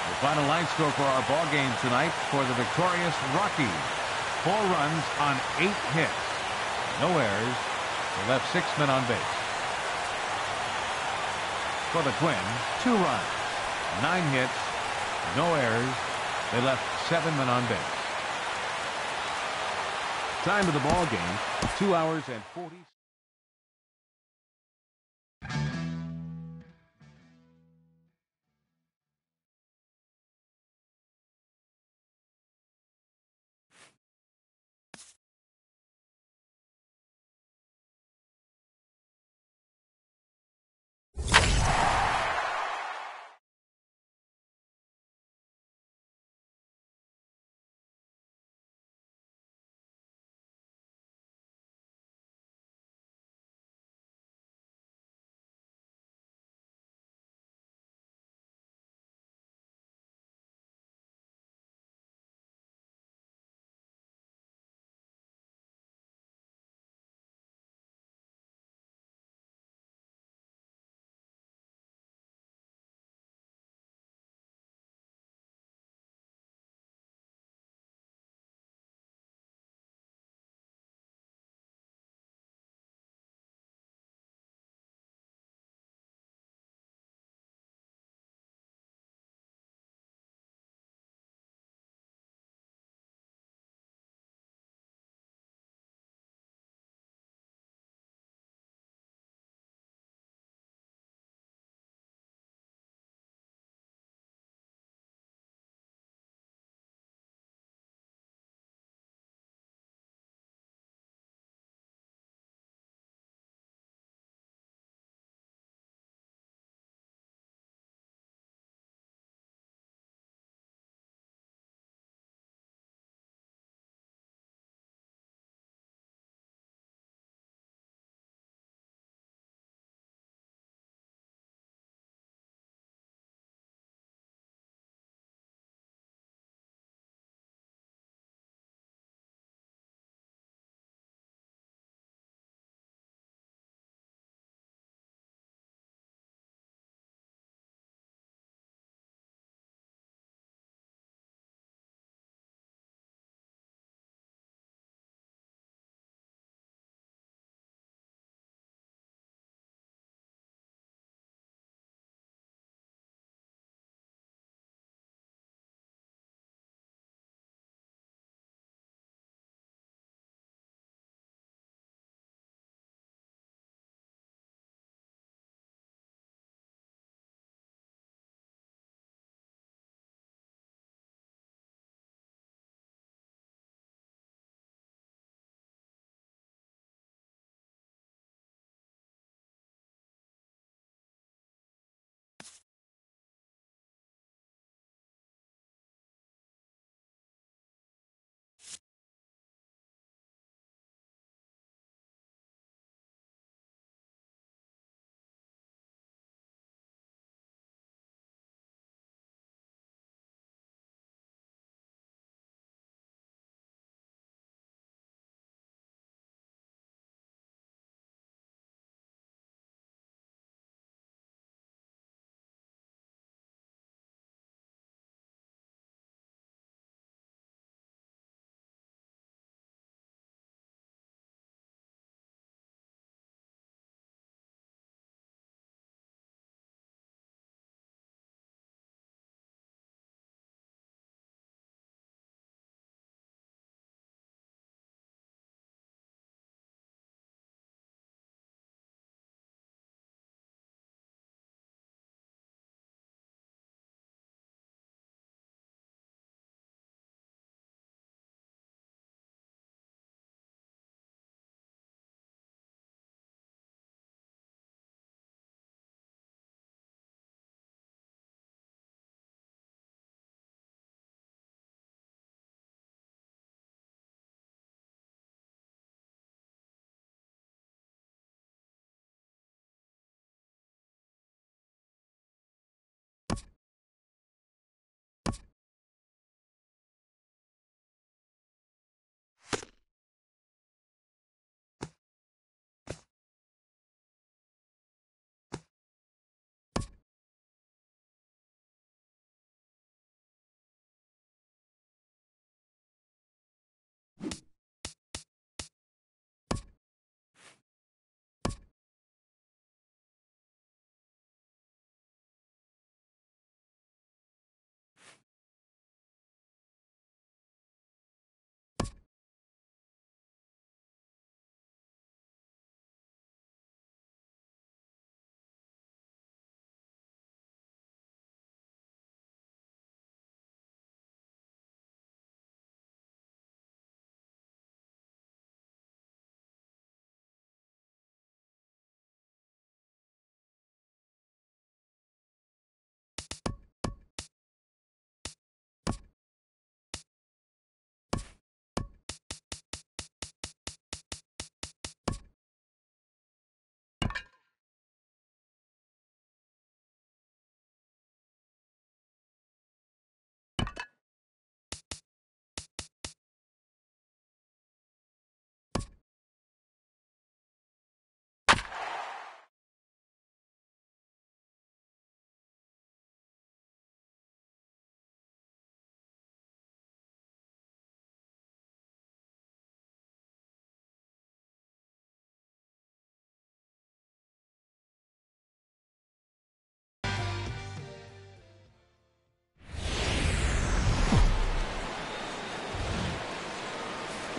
The final line score for our ball game tonight for the victorious Rockies. 4 runs on 8 hits. No errors. They left 6 men on base. For the Twins, 2 runs, 9 hits, no errors. They left 7 men on base. Time of the ball game, 2 hours and 40.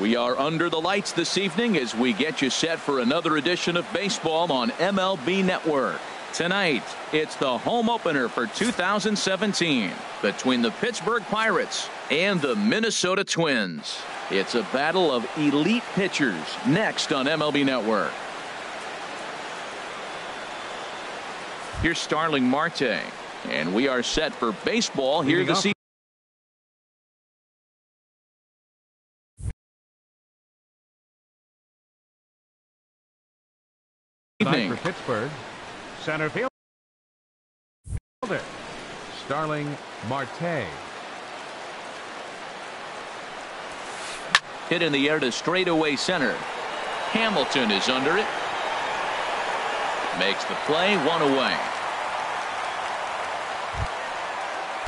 We are under the lights this evening as we get you set for another edition of baseball on MLB Network. Tonight, it's the home opener for 2017 between the Pittsburgh Pirates and the Minnesota Twins. It's a battle of elite pitchers next on MLB Network. Here's Starling Marte, and we are set for baseball here this evening. For Pittsburgh, center fielder Starling Marte. Hit in the air to straightaway center. Hamilton is under it. Makes the play, one away.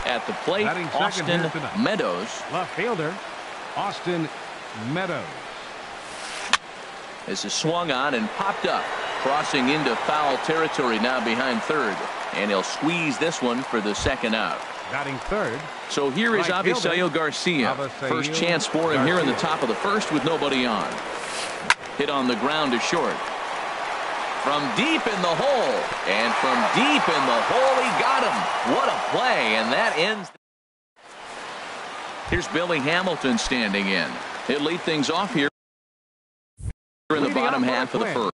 At the plate, Austin Meadows. Left fielder Austin Meadows. This is swung on and popped up. Crossing into foul territory now behind third. And he'll squeeze this one for the second out. Batting third. So here is Avisail Garcia. First chance for him here in the top of the first with nobody on. Hit on the ground to short. From deep in the hole. And from deep in the hole, he got him. What a play. And that ends. Here's Billy Hamilton standing in. He'll lead things off here in the bottom half of the first.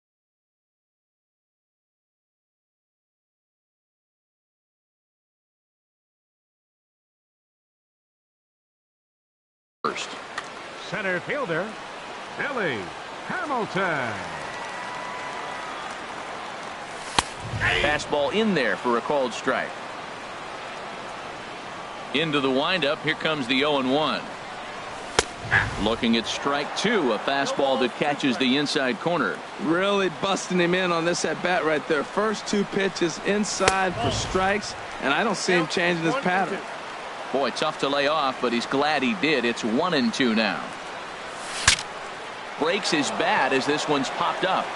Center fielder Billy Hamilton. Fastball in there for a called strike. Into the windup. Here comes the 0-1. Looking at strike two. A fastball that catches the inside corner. Really busting him in on this at bat right there. First two pitches inside for strikes, and I don't see him changing his pattern. Boy, tough to lay off, but he's glad he did. It's 1-2 now. Breaks his bat as this one's popped up.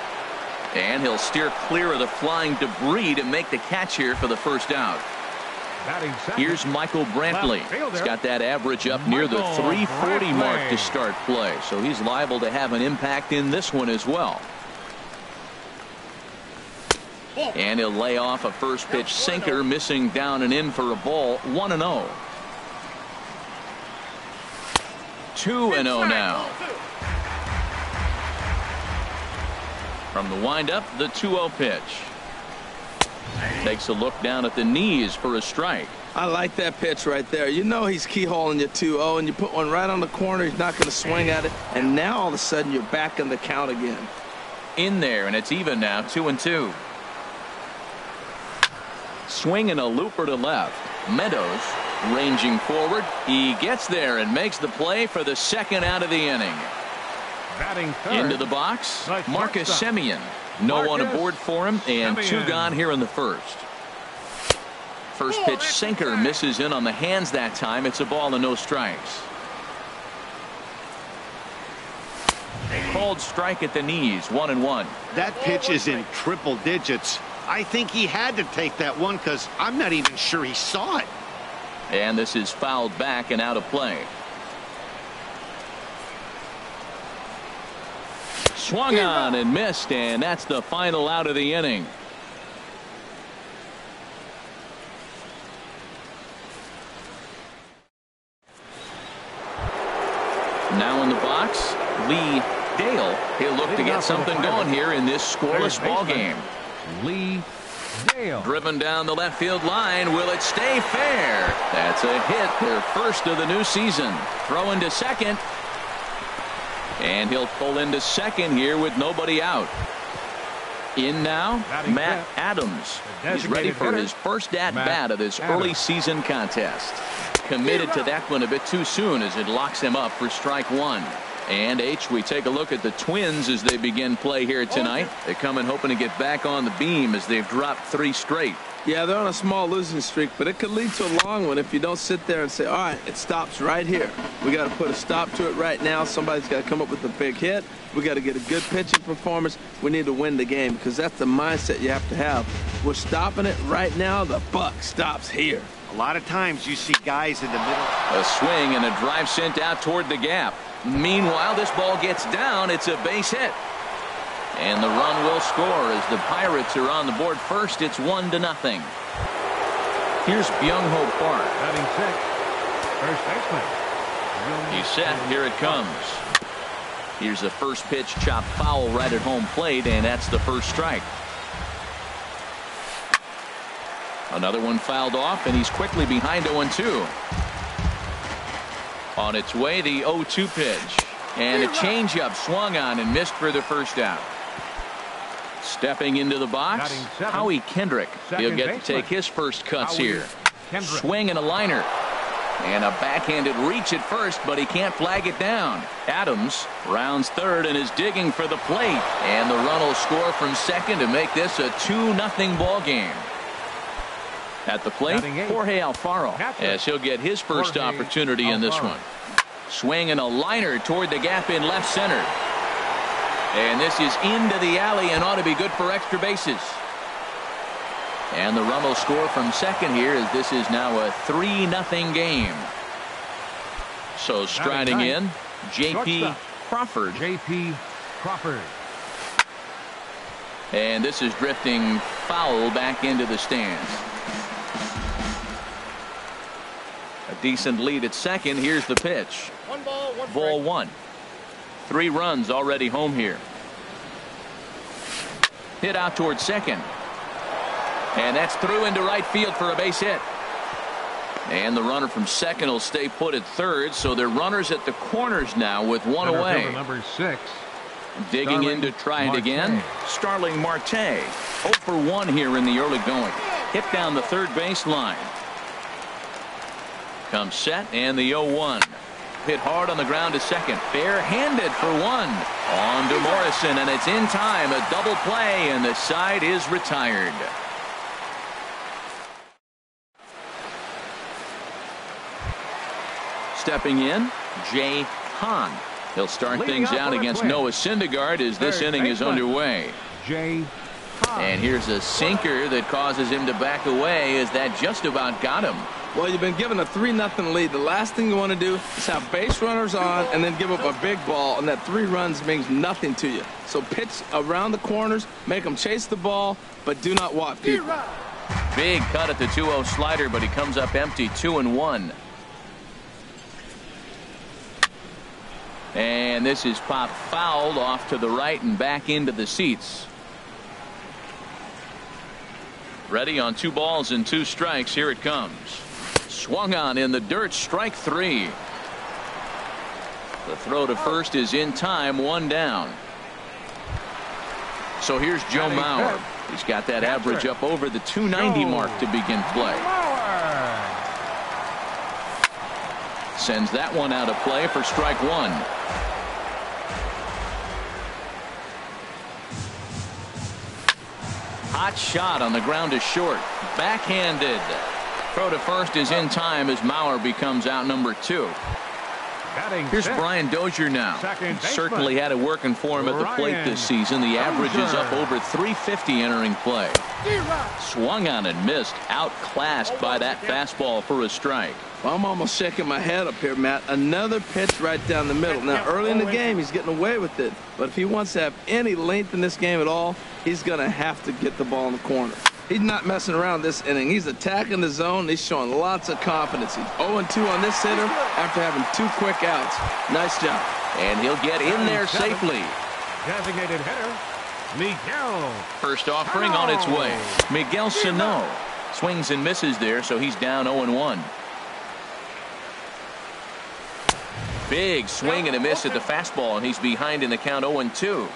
And he'll steer clear of the flying debris to make the catch here for the first out. Here's Michael Brantley. He's got that average up near the 340 mark to start play. So he's liable to have an impact in this one as well. And he'll lay off a first pitch sinker, missing down and in for a ball. 1-0. 2-0 now. From the windup, the 2-0 pitch. Takes a look down at the knees for a strike. I like that pitch right there. You know he's keyholing your 2-0, and you put one right on the corner. He's not going to swing at it. And now all of a sudden you're back in the count again. In there, and it's even now, 2-2. Swinging a looper to left. Meadows ranging forward. He gets there and makes the play for the second out of the inning. Batting third. Into the box, Marcus Semien. No one aboard for him, and two gone here in the first. First pitch sinker misses in on the hands that time. It's a ball and no strikes. Called strike at the knees, 1-1. That pitch is in triple digits. I think he had to take that one because I'm not even sure he saw it. And this is fouled back and out of play. Swung on and missed, and that's the final out of the inning. Now in the box, Lee Dale. He'll look to get something going here in this scoreless ball game. Lee Dale. Driven down the left field line. Will it stay fair? That's a hit, their first of the new season. Throw into second. And he'll pull into second here with nobody out. In now, Matt Adams. He's ready for his first at-bat of this early season contest. Committed to that one a bit too soon as it locks him up for strike one. And we take a look at the Twins as they begin play here tonight. They come in hoping to get back on the beam as they've dropped 3 straight. Yeah, they're on a small losing streak, but it could lead to a long one if you don't sit there and say, all right, it stops right here. We got to put a stop to it right now. Somebody's got to come up with a big hit. We got to get a good pitching performance. We need to win the game because that's the mindset you have to have. We're stopping it right now. The buck stops here. A lot of times you see guys in the middle. A swing and a drive sent out toward the gap. Meanwhile, this ball gets down. It's a base hit. And the run will score as the Pirates are on the board first. It's 1-0. Here's Byung-ho Park. Batting sixth, first baseman. He's set. Here it comes. Here's the first pitch, chopped foul right at home plate, and that's the first strike. Another one fouled off, and he's quickly behind 0-2. On its way, the 0-2 pitch. And a changeup swung on and missed for the first out. Stepping into the box, Howie Kendrick. He'll get to take his first cuts here. Swing and a liner. And a backhanded reach at first, but he can't flag it down. Adams rounds third and is digging for the plate. And the run will score from second to make this a 2-0 ball game. At the plate, Jorge Alfaro, as he'll get his first opportunity in this one. Swing and a liner toward the gap in left center. And this is into the alley and ought to be good for extra bases. And the run will score from second here as this is now a 3-0 game. So striding in, J.P. Crawford. J.P. Crawford. And this is drifting foul back into the stands. A decent lead at second. Here's the pitch. Ball one. 3 runs already home here. Hit out towards second. And that's through into right field for a base hit. And the runner from second will stay put at third, so they're runners at the corners now with one away. Number 6. Digging in to try it again. Starling Marte. 0 for 1 here in the early going. Hit down the third baseline. Comes set and the 0-1. Hit hard on the ground to second. Bare-handed for 1. On to Morrison, and it's in time. A double play, and the side is retired. Stepping in, Jay Hahn. He'll start things out against Noah Syndergaard as this inning is underway. Jay Hahn. And here's a sinker that causes him to back away as that just about got him. Well, you've been given a 3-0 lead. The last thing you want to do is have base runners on and then give up a big ball, and that 3 runs means nothing to you. So pitch around the corners, make them chase the ball, but do not walk people. Big cut at the 2-0 slider, but he comes up empty. 2-1. And this is popped fouled off to the right and back into the seats. Ready on 2 balls and 2 strikes. Here it comes. Swung on in the dirt. Strike 3. The throw to first is in time. 1 down. So here's Joe Mauer. He's got that average up over the 290 mark to begin play. Sends that one out of play for strike 1. Hot shot on the ground is short. Backhanded. Throw to first is in time as Mauer becomes out number 2. Here's Brian Dozier now. Certainly had it working for him at the plate this season. The average is up over 350 entering play. Swung on and missed. Outclassed by that fastball for a strike. Well, I'm almost shaking my head up here, Matt. Another pitch right down the middle. Now, early in the game, he's getting away with it. But if he wants to have any length in this game at all, he's going to have to get the ball in the corner. He's not messing around this inning. He's attacking the zone. He's showing lots of confidence. He's 0-2 on this hitter after having 2 quick outs. Nice job. And he'll get in there safely. Designated hitter, Miguel. First offering on its way. Miguel Sano swings and misses there, so he's down 0-1. Big swing and a miss at the fastball, and he's behind in the count 0-2.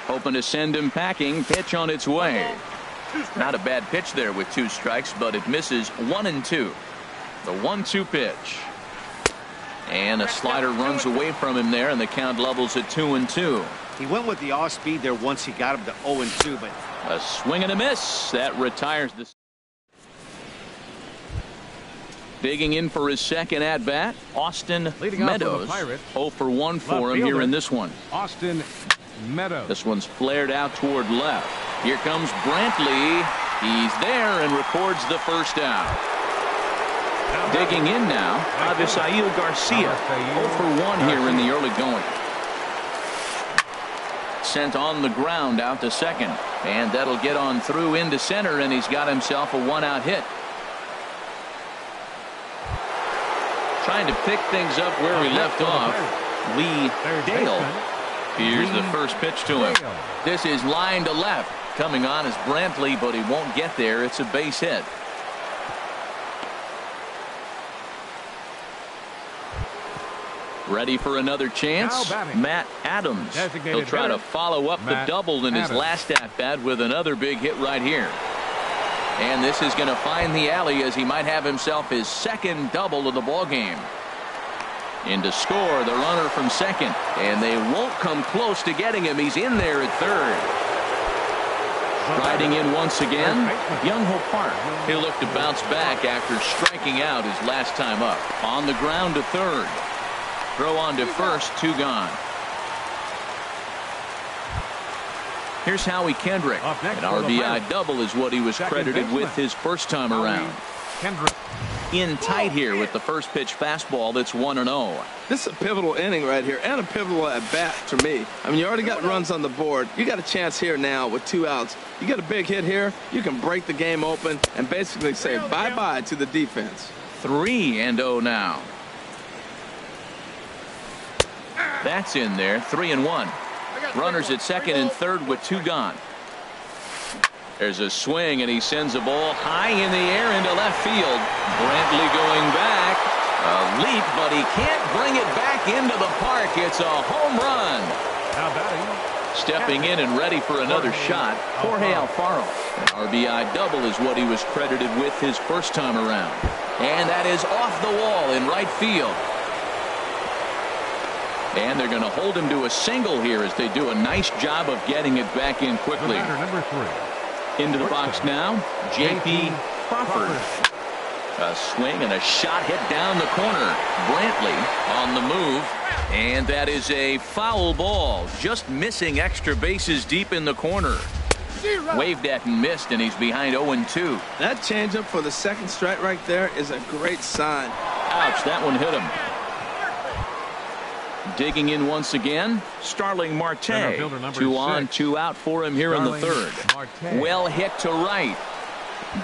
Hoping to send him packing. Pitch on its way. Not a bad pitch there with 2 strikes, but it misses 1-2. The 1-2 pitch. And a slider runs away from him there, and the count levels at 2-2. He went with the off speed there once he got him to 0-2, but a swing and a miss. That retires the. Digging in for his second at bat, Austin Meadows. 0 for 1 for him here in this one. Austin Meadows. This one's flared out toward left. Here comes Brantley. He's there and records the first out. Digging in now, Avisail Garcia. 0 for 1 here in the early going. Sent on the ground out to second. And that'll get on through into center, and he's got himself a 1-out hit. Trying to pick things up where we left off. Lee Dale. Here's the first pitch to him. This is line to left. Coming on is Brantley, but he won't get there. It's a base hit. Ready for another chance? Matt Adams. He'll try to follow up the double in his last at-bat with another big hit right here. And this is going to find the alley as he might have himself his second double of the ball game. In to score the runner from second, and they won't come close to getting him. He's in there at third. Riding in once again, Young-Ho Park. He'll look to bounce back after striking out his last time up. On the ground to third. Throw on to first, 2 gone. Here's Howie Kendrick. An RBI double is what he was credited with his first time around. In tight here with the first pitch fastball that's 1-0. This is a pivotal inning right here, and a pivotal at bat to me. I mean, you already got runs on the board. You got a chance here now with 2 outs. You get a big hit here, you can break the game open and basically say bye-bye to the defense. 3-0 now. That's in there, 3-1. Runners at second and third with 2 gone. There's a swing, and he sends a ball high in the air into left field. Brantley going back. A leap, but he can't bring it back into the park. It's a home run. Stepping in and ready for another shot, Jorge Alfaro. An RBI double is what he was credited with his first time around. And that is off the wall in right field. And they're going to hold him to a single here as they do a nice job of getting it back in quickly. Number 3. Into the box now, J.P. Crawford. A swing and a shot hit down the corner. Brantley on the move. And that is a foul ball. Just missing extra bases deep in the corner. Waved at and missed, and he's behind 0-2. That changeup for the second strike right there is a great sign. Ouch, that one hit him. Digging in once again, Starling Marte. 2 on, 2 out for him here in the third. Well hit to right,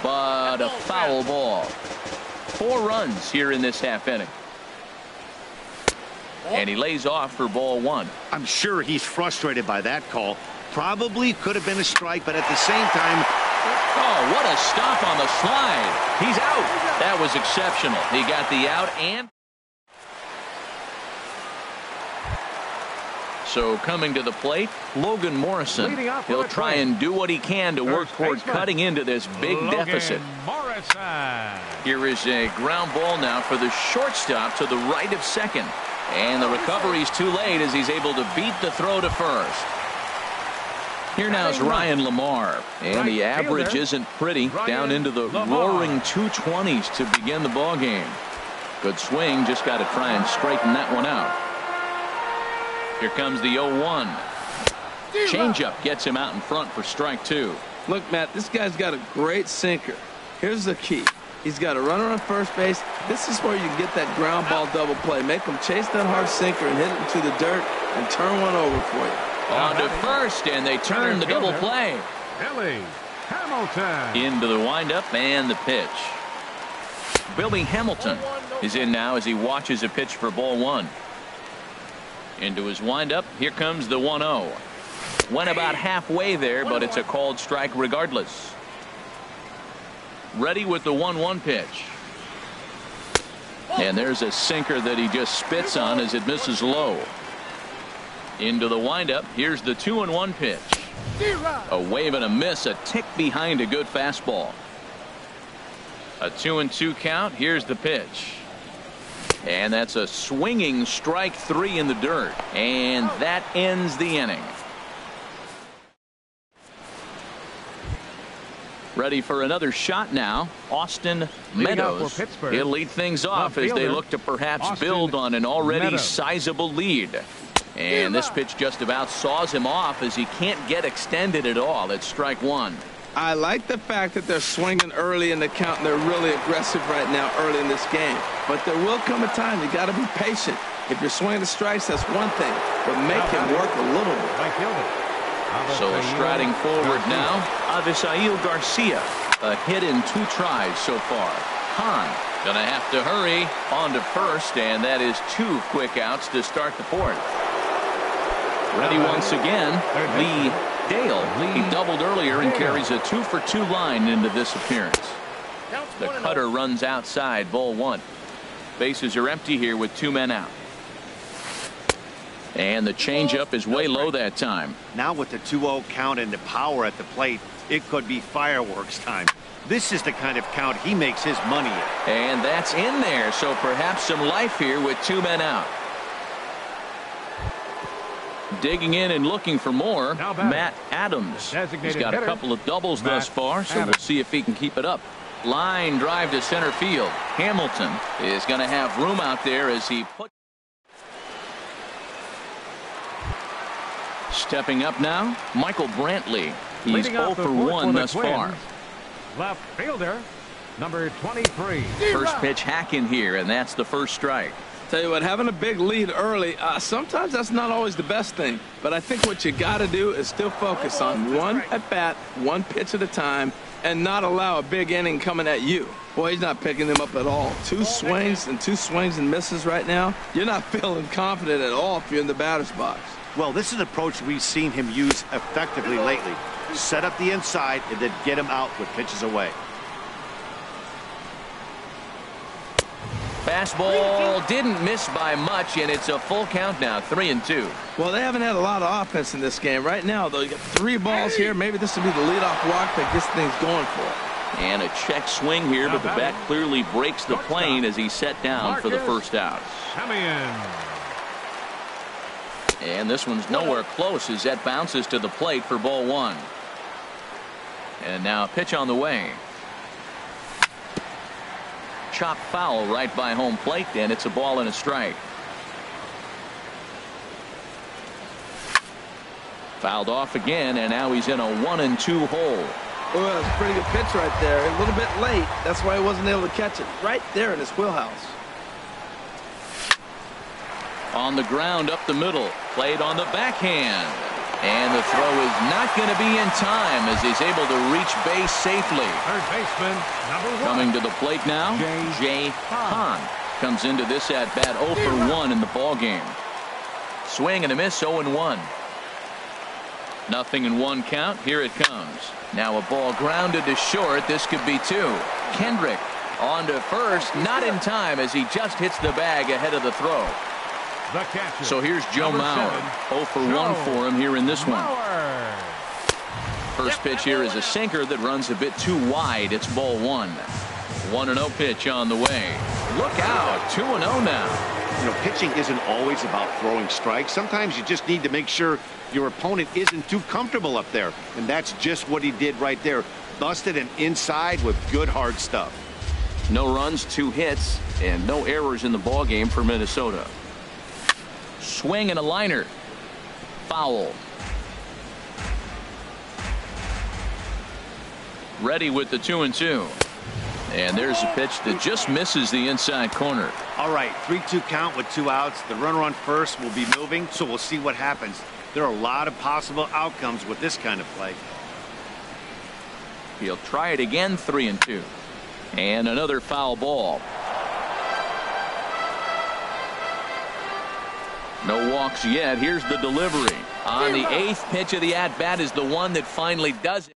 but a foul ball. 4 runs here in this half inning. And he lays off for ball 1. I'm sure he's frustrated by that call. Probably could have been a strike, but at the same time. Oh, what a stop on the slide. He's out. That was exceptional. He got the out and. So coming to the plate, Logan Morrison. He'll try and do what he can to work toward cutting into this big deficit. Here is a ground ball now for the shortstop to the right of second. And the recovery's too late as he's able to beat the throw to first. Here now is Ryan Lamar. And the average isn't pretty, down into the roaring 220s to begin the ball game. Good swing, just got to try and straighten that one out. Here comes the 0-1. Changeup gets him out in front for strike 2. Look, Matt, this guy's got a great sinker. Here's the key. He's got a runner on first base. This is where you get that ground ball double play. Make him chase that hard sinker and hit it into the dirt and turn one over for you. On to first, and they turn the double play. Billy Hamilton. Into the windup and the pitch. Billy Hamilton is in now as he watches a pitch for ball 1. Into his windup. Here comes the 1-0. Went about halfway there, but it's a called strike regardless. Ready with the 1-1 pitch. And there's a sinker that he just spits on as it misses low. Into the windup. Here's the 2-1 pitch. A wave and a miss, a tick behind a good fastball. A 2-2 count. Here's the pitch. And that's a swinging strike 3 in the dirt. And that ends the inning. Ready for another shot now. Austin Meadows. He'll lead things off as they look to perhaps build on an already sizable lead. And this pitch just about saws him off as he can't get extended at all. It's strike 1. I like the fact that they're swinging early in the count and they're really aggressive right now early in this game. But there will come a time you got to be patient. If you're swinging the strikes, that's one thing, but make him work a little bit. So striding forward now, Avisail Garcia. A hit in 2 tries so far. Hahn gonna have to hurry on to first, and that is 2 quick outs to start the 4th. Ready once again, Lee Dale. He doubled earlier and carries a 2-for-2 line into this appearance. The cutter runs outside, ball 1. Bases are empty here with 2 men out. And the changeup is way low that time. Now with the 2-0 count and the power at the plate, it could be fireworks time. This is the kind of count he makes his money in. And that's in there, so perhaps some life here with 2 men out. Digging in and looking for more, Matt Adams. He's got a couple of doubles thus far, so we'll see if he can keep it up. Line drive to center field. Hamilton is going to have room out there as he puts. Stepping up now, Michael Brantley. He's 0 for 1 thus far. Left fielder, number 23. First pitch hack in here, and that's the first strike. Tell you what, having a big lead early, sometimes that's not always the best thing. But I think what you got to do is still focus on one at bat, 1 pitch at a time, and not allow a big inning coming at you. Boy, he's not picking them up at all. 2 swings and misses right now. You're not feeling confident at all if you're in the batter's box. Well, this is an approach we've seen him use effectively lately. Set up the inside and then get him out with pitches away. Fastball didn't miss by much, and it's a full count now, 3-2. Well, they haven't had a lot of offense in this game. Right now, though, you got 3 balls here. Maybe this will be the leadoff walk that gets things going for him. And a check swing here, but the bat clearly breaks the plane as he's set down for the first out. And this one's nowhere close as that bounces to the plate for ball 1. And now a pitch on the way. Chop foul right by home plate, and it's a ball and a strike. Fouled off again, and now he's in a 1-2 hole. Oh, that's a pretty good pitch right there. A little bit late. That's why he wasn't able to catch it. Right there in his wheelhouse. On the ground up the middle. Played on the backhand. And the throw is not going to be in time as he's able to reach base safely. Third baseman, number 1. Coming to the plate now, Jay Hahn comes into this at bat 0 for 1 in the ball game. Swing and a miss, 0-1. Nothing in 1 count. Here it comes. Now a ball grounded to short. This could be 2. Kendrick on to first, not in time as he just hits the bag ahead of the throw. So here's Joe Mauer. 0 for 1 for him here in this one. First pitch here is a sinker that runs a bit too wide. It's ball 1. 1-0 pitch on the way. Look out. 2-0 now. You know, pitching isn't always about throwing strikes. Sometimes you just need to make sure your opponent isn't too comfortable up there. And that's just what he did right there. Busted him inside with good hard stuff. No runs, 2 hits, and no errors in the ball game for Minnesota. Swing and a liner. Foul. Ready with the 2-2. And there's a pitch that just misses the inside corner. All right, 3-2 count with 2 outs. The runner on first will be moving, so we'll see what happens. There are a lot of possible outcomes with this kind of play. He'll try it again, 3-2. And another foul ball. No walks yet. Here's the delivery. On the 8th pitch of the at-bat is the one that finally does it.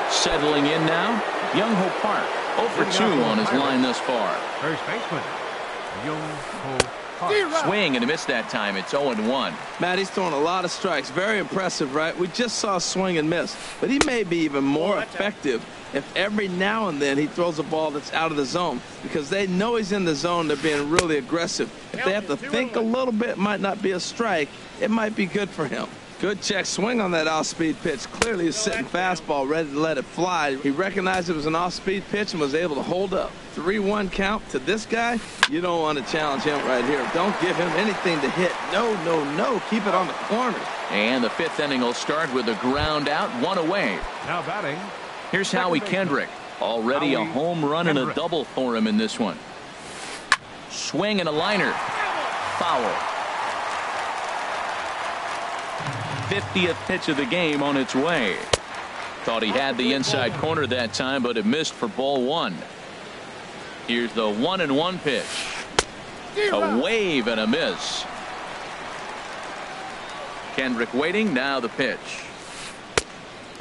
Settling in now, Young-Ho Park. 0 for 2 on his line thus far. First baseman, Young-Ho Park. Swing and a miss that time. It's 0-1. Matt, he's throwing a lot of strikes. Very impressive, right? We just saw a swing and miss. But he may be even more effective if every now and then he throws a ball that's out of the zone, because they know he's in the zone. They're being really aggressive. If they have to think a little bit, it might not be a strike. It might be good for him. Good check swing on that off-speed pitch. Clearly he's sitting fastball ready to let it fly. He recognized it was an off-speed pitch and was able to hold up. 3-1 count to this guy. You don't want to challenge him right here. Don't give him anything to hit. No, no, no. Keep it on the corner. And the fifth inning will start with a ground out, one away. Now batting. Here's Howie Kendrick. Already a home run and a double for him in this one. Swing and a liner. Foul. 50th pitch of the game on its way. Thought he had the inside corner that time, but it missed for ball one. Here's the 1-1 pitch. A wave and a miss. Kendrick waiting. Now the pitch.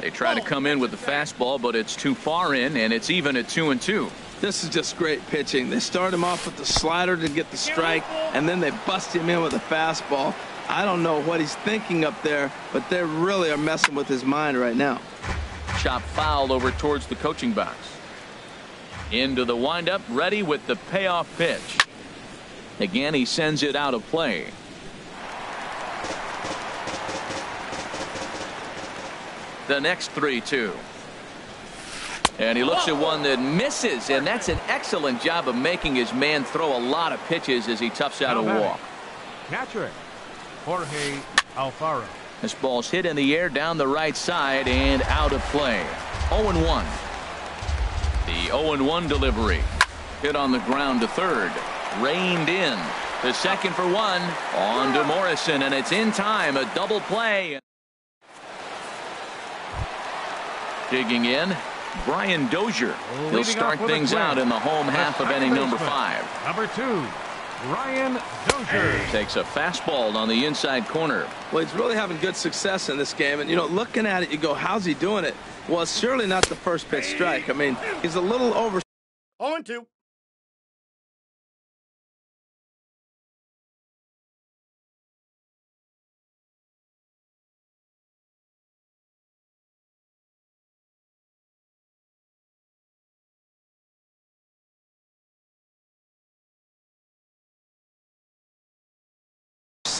They try to come in with the fastball, but it's too far in, and it's even at 2-2. This is just great pitching. They start him off with the slider to get the strike, and then they bust him in with a fastball. I don't know what he's thinking up there, but they really are messing with his mind right now. Chop foul over towards the coaching box. Into the windup, ready with the payoff pitch. Again, he sends it out of play. The next 3-2. And he looks at one that misses, and that's an excellent job of making his man throw a lot of pitches as he toughs out a walk. Catcher, Jorge Alfaro. This ball's hit in the air down the right side and out of play. 0-1. The 0-1 delivery. Hit on the ground to third. Reined in. The second for one. On to Morrison, and it's in time. A double play. Digging in, Brian Dozier. He'll start things out in the home half of inning number 5. Number 2, Brian Dozier. Takes a fastball on the inside corner. Well, he's really having good success in this game. And, you know, looking at it, you go, how's he doing it? Well, it's surely not the first pitch strike. I mean, he's a little over. 0-2.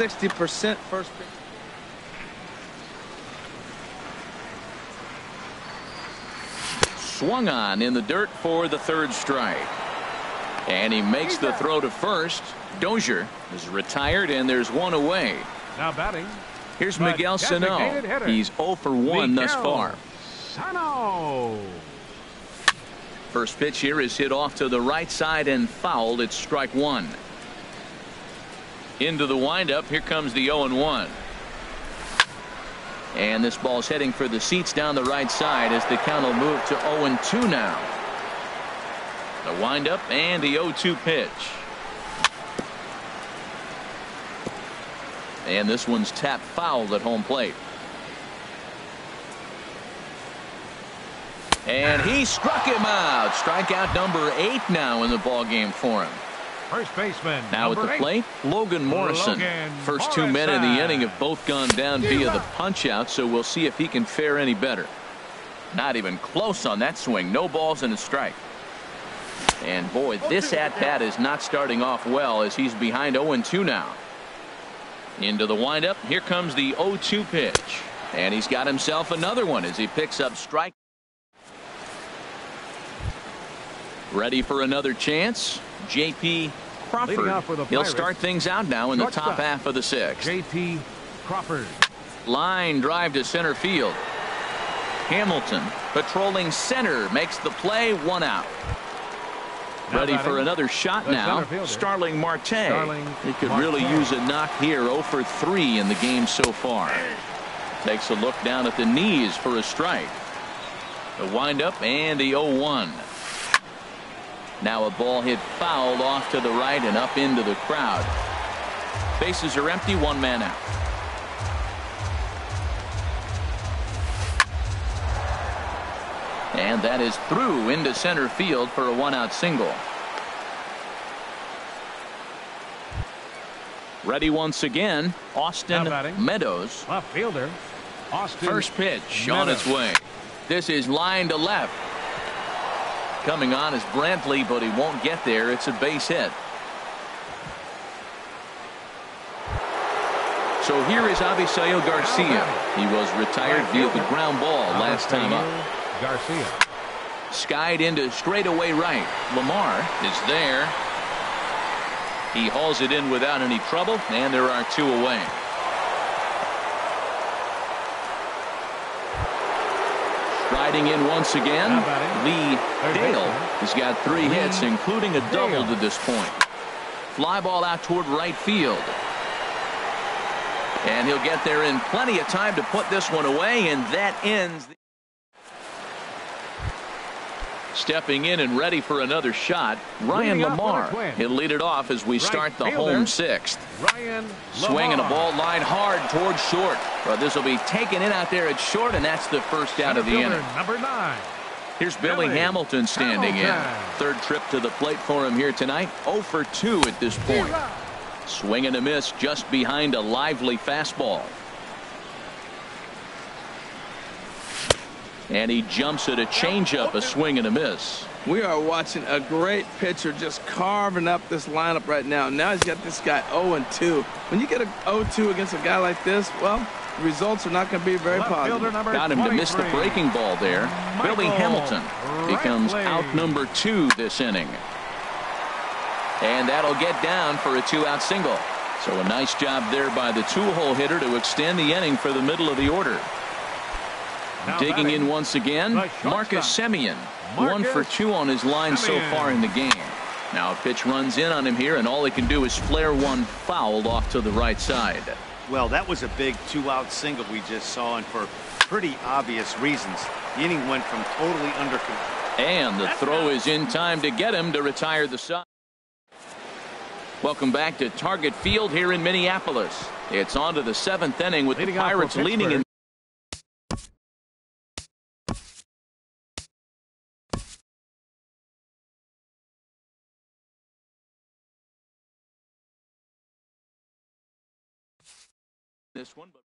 %60 first pitch. Swung on in the dirt for the third strike. And he makes the throw to first. Dozier is retired, and there's one away. Now batting. Here's Miguel Sano. He's 0 for 1 thus far. Sano. First pitch here is hit off to the right side and fouled. It's strike one. Into the windup. Here comes the 0-1. And this ball's heading for the seats down the right side as the count will move to 0-2 now. The windup and the 0-2 pitch. And this one's tapped foul at home plate. And he struck him out. Strikeout number 8 now in the ball game for him. First baseman. Now at the plate, Logan Morrison. First 2 men in the inning have both gone down via the punch out, so we'll see if he can fare any better. Not even close on that swing. No balls and a strike. And boy, this at-bat is not starting off well as he's behind 0-2 now. Into the windup. Here comes the 0-2 pitch. And he's got himself another one as he picks up strike. Ready for another chance. J.P. Crawford. He'll start things out now in the top half of the 6th. J.P. Crawford. Line drive to center field. Hamilton patrolling center makes the play. 1 out. Ready for another shot now. Starling Marte. He could really use a knock here. 0 for 3 in the game so far. Takes a look down at the knees for a strike. The windup and the 0-1. Now a ball hit fouled off to the right and up into the crowd. Bases are empty. 1 man out. And that is through into center field for a 1-out single. Ready once again, Austin Meadows. Left fielder, Austin. First pitch on its way. This is line to left. Coming on is Brantley, but he won't get there. It's a base hit. So here is Avisail Garcia. He was retired via the ground ball last time up. Garcia. Skied into straightaway right. Lamar is there. He hauls it in without any trouble, and there are 2 away. Riding in once again, Lee Dale has got 3 hits, including a double to this point. Fly ball out toward right field. And he'll get there in plenty of time to put this one away, and that ends. Stepping in and ready for another shot, Ryan Lamar. He'll lead it off as we start the home 6th. Swinging a ball line hard towards short. But this will be taken in out there at short, and that's the first out of the inning. Number 9. Here's Billy Hamilton standing in. 3rd trip to the plate for him here tonight. 0 for 2 at this point. Swing and a miss just behind a lively fastball. And he jumps at a changeup, a swing and a miss. We are watching a great pitcher just carving up this lineup right now. Now he's got this guy 0-2. When you get a 0-2 against a guy like this, well, the results are not going to be very positive. Got him to miss the breaking ball there. Billy Hamilton becomes out number 2 this inning. And that'll get down for a 2-out single. So a nice job there by the 2-hole hitter to extend the inning for the middle of the order. Digging in once again, Marcus Semien. 1 for 2 on his line so far in the game. Now a pitch runs in on him here, and all he can do is flare one foul off to the right side. Well, that was a big 2-out single we just saw, and for pretty obvious reasons. The inning went from totally under control. And the throw is in time to get him to retire the side. Welcome back to Target Field here in Minneapolis. It's on to the 7th inning with the Pirates leading in. This one, but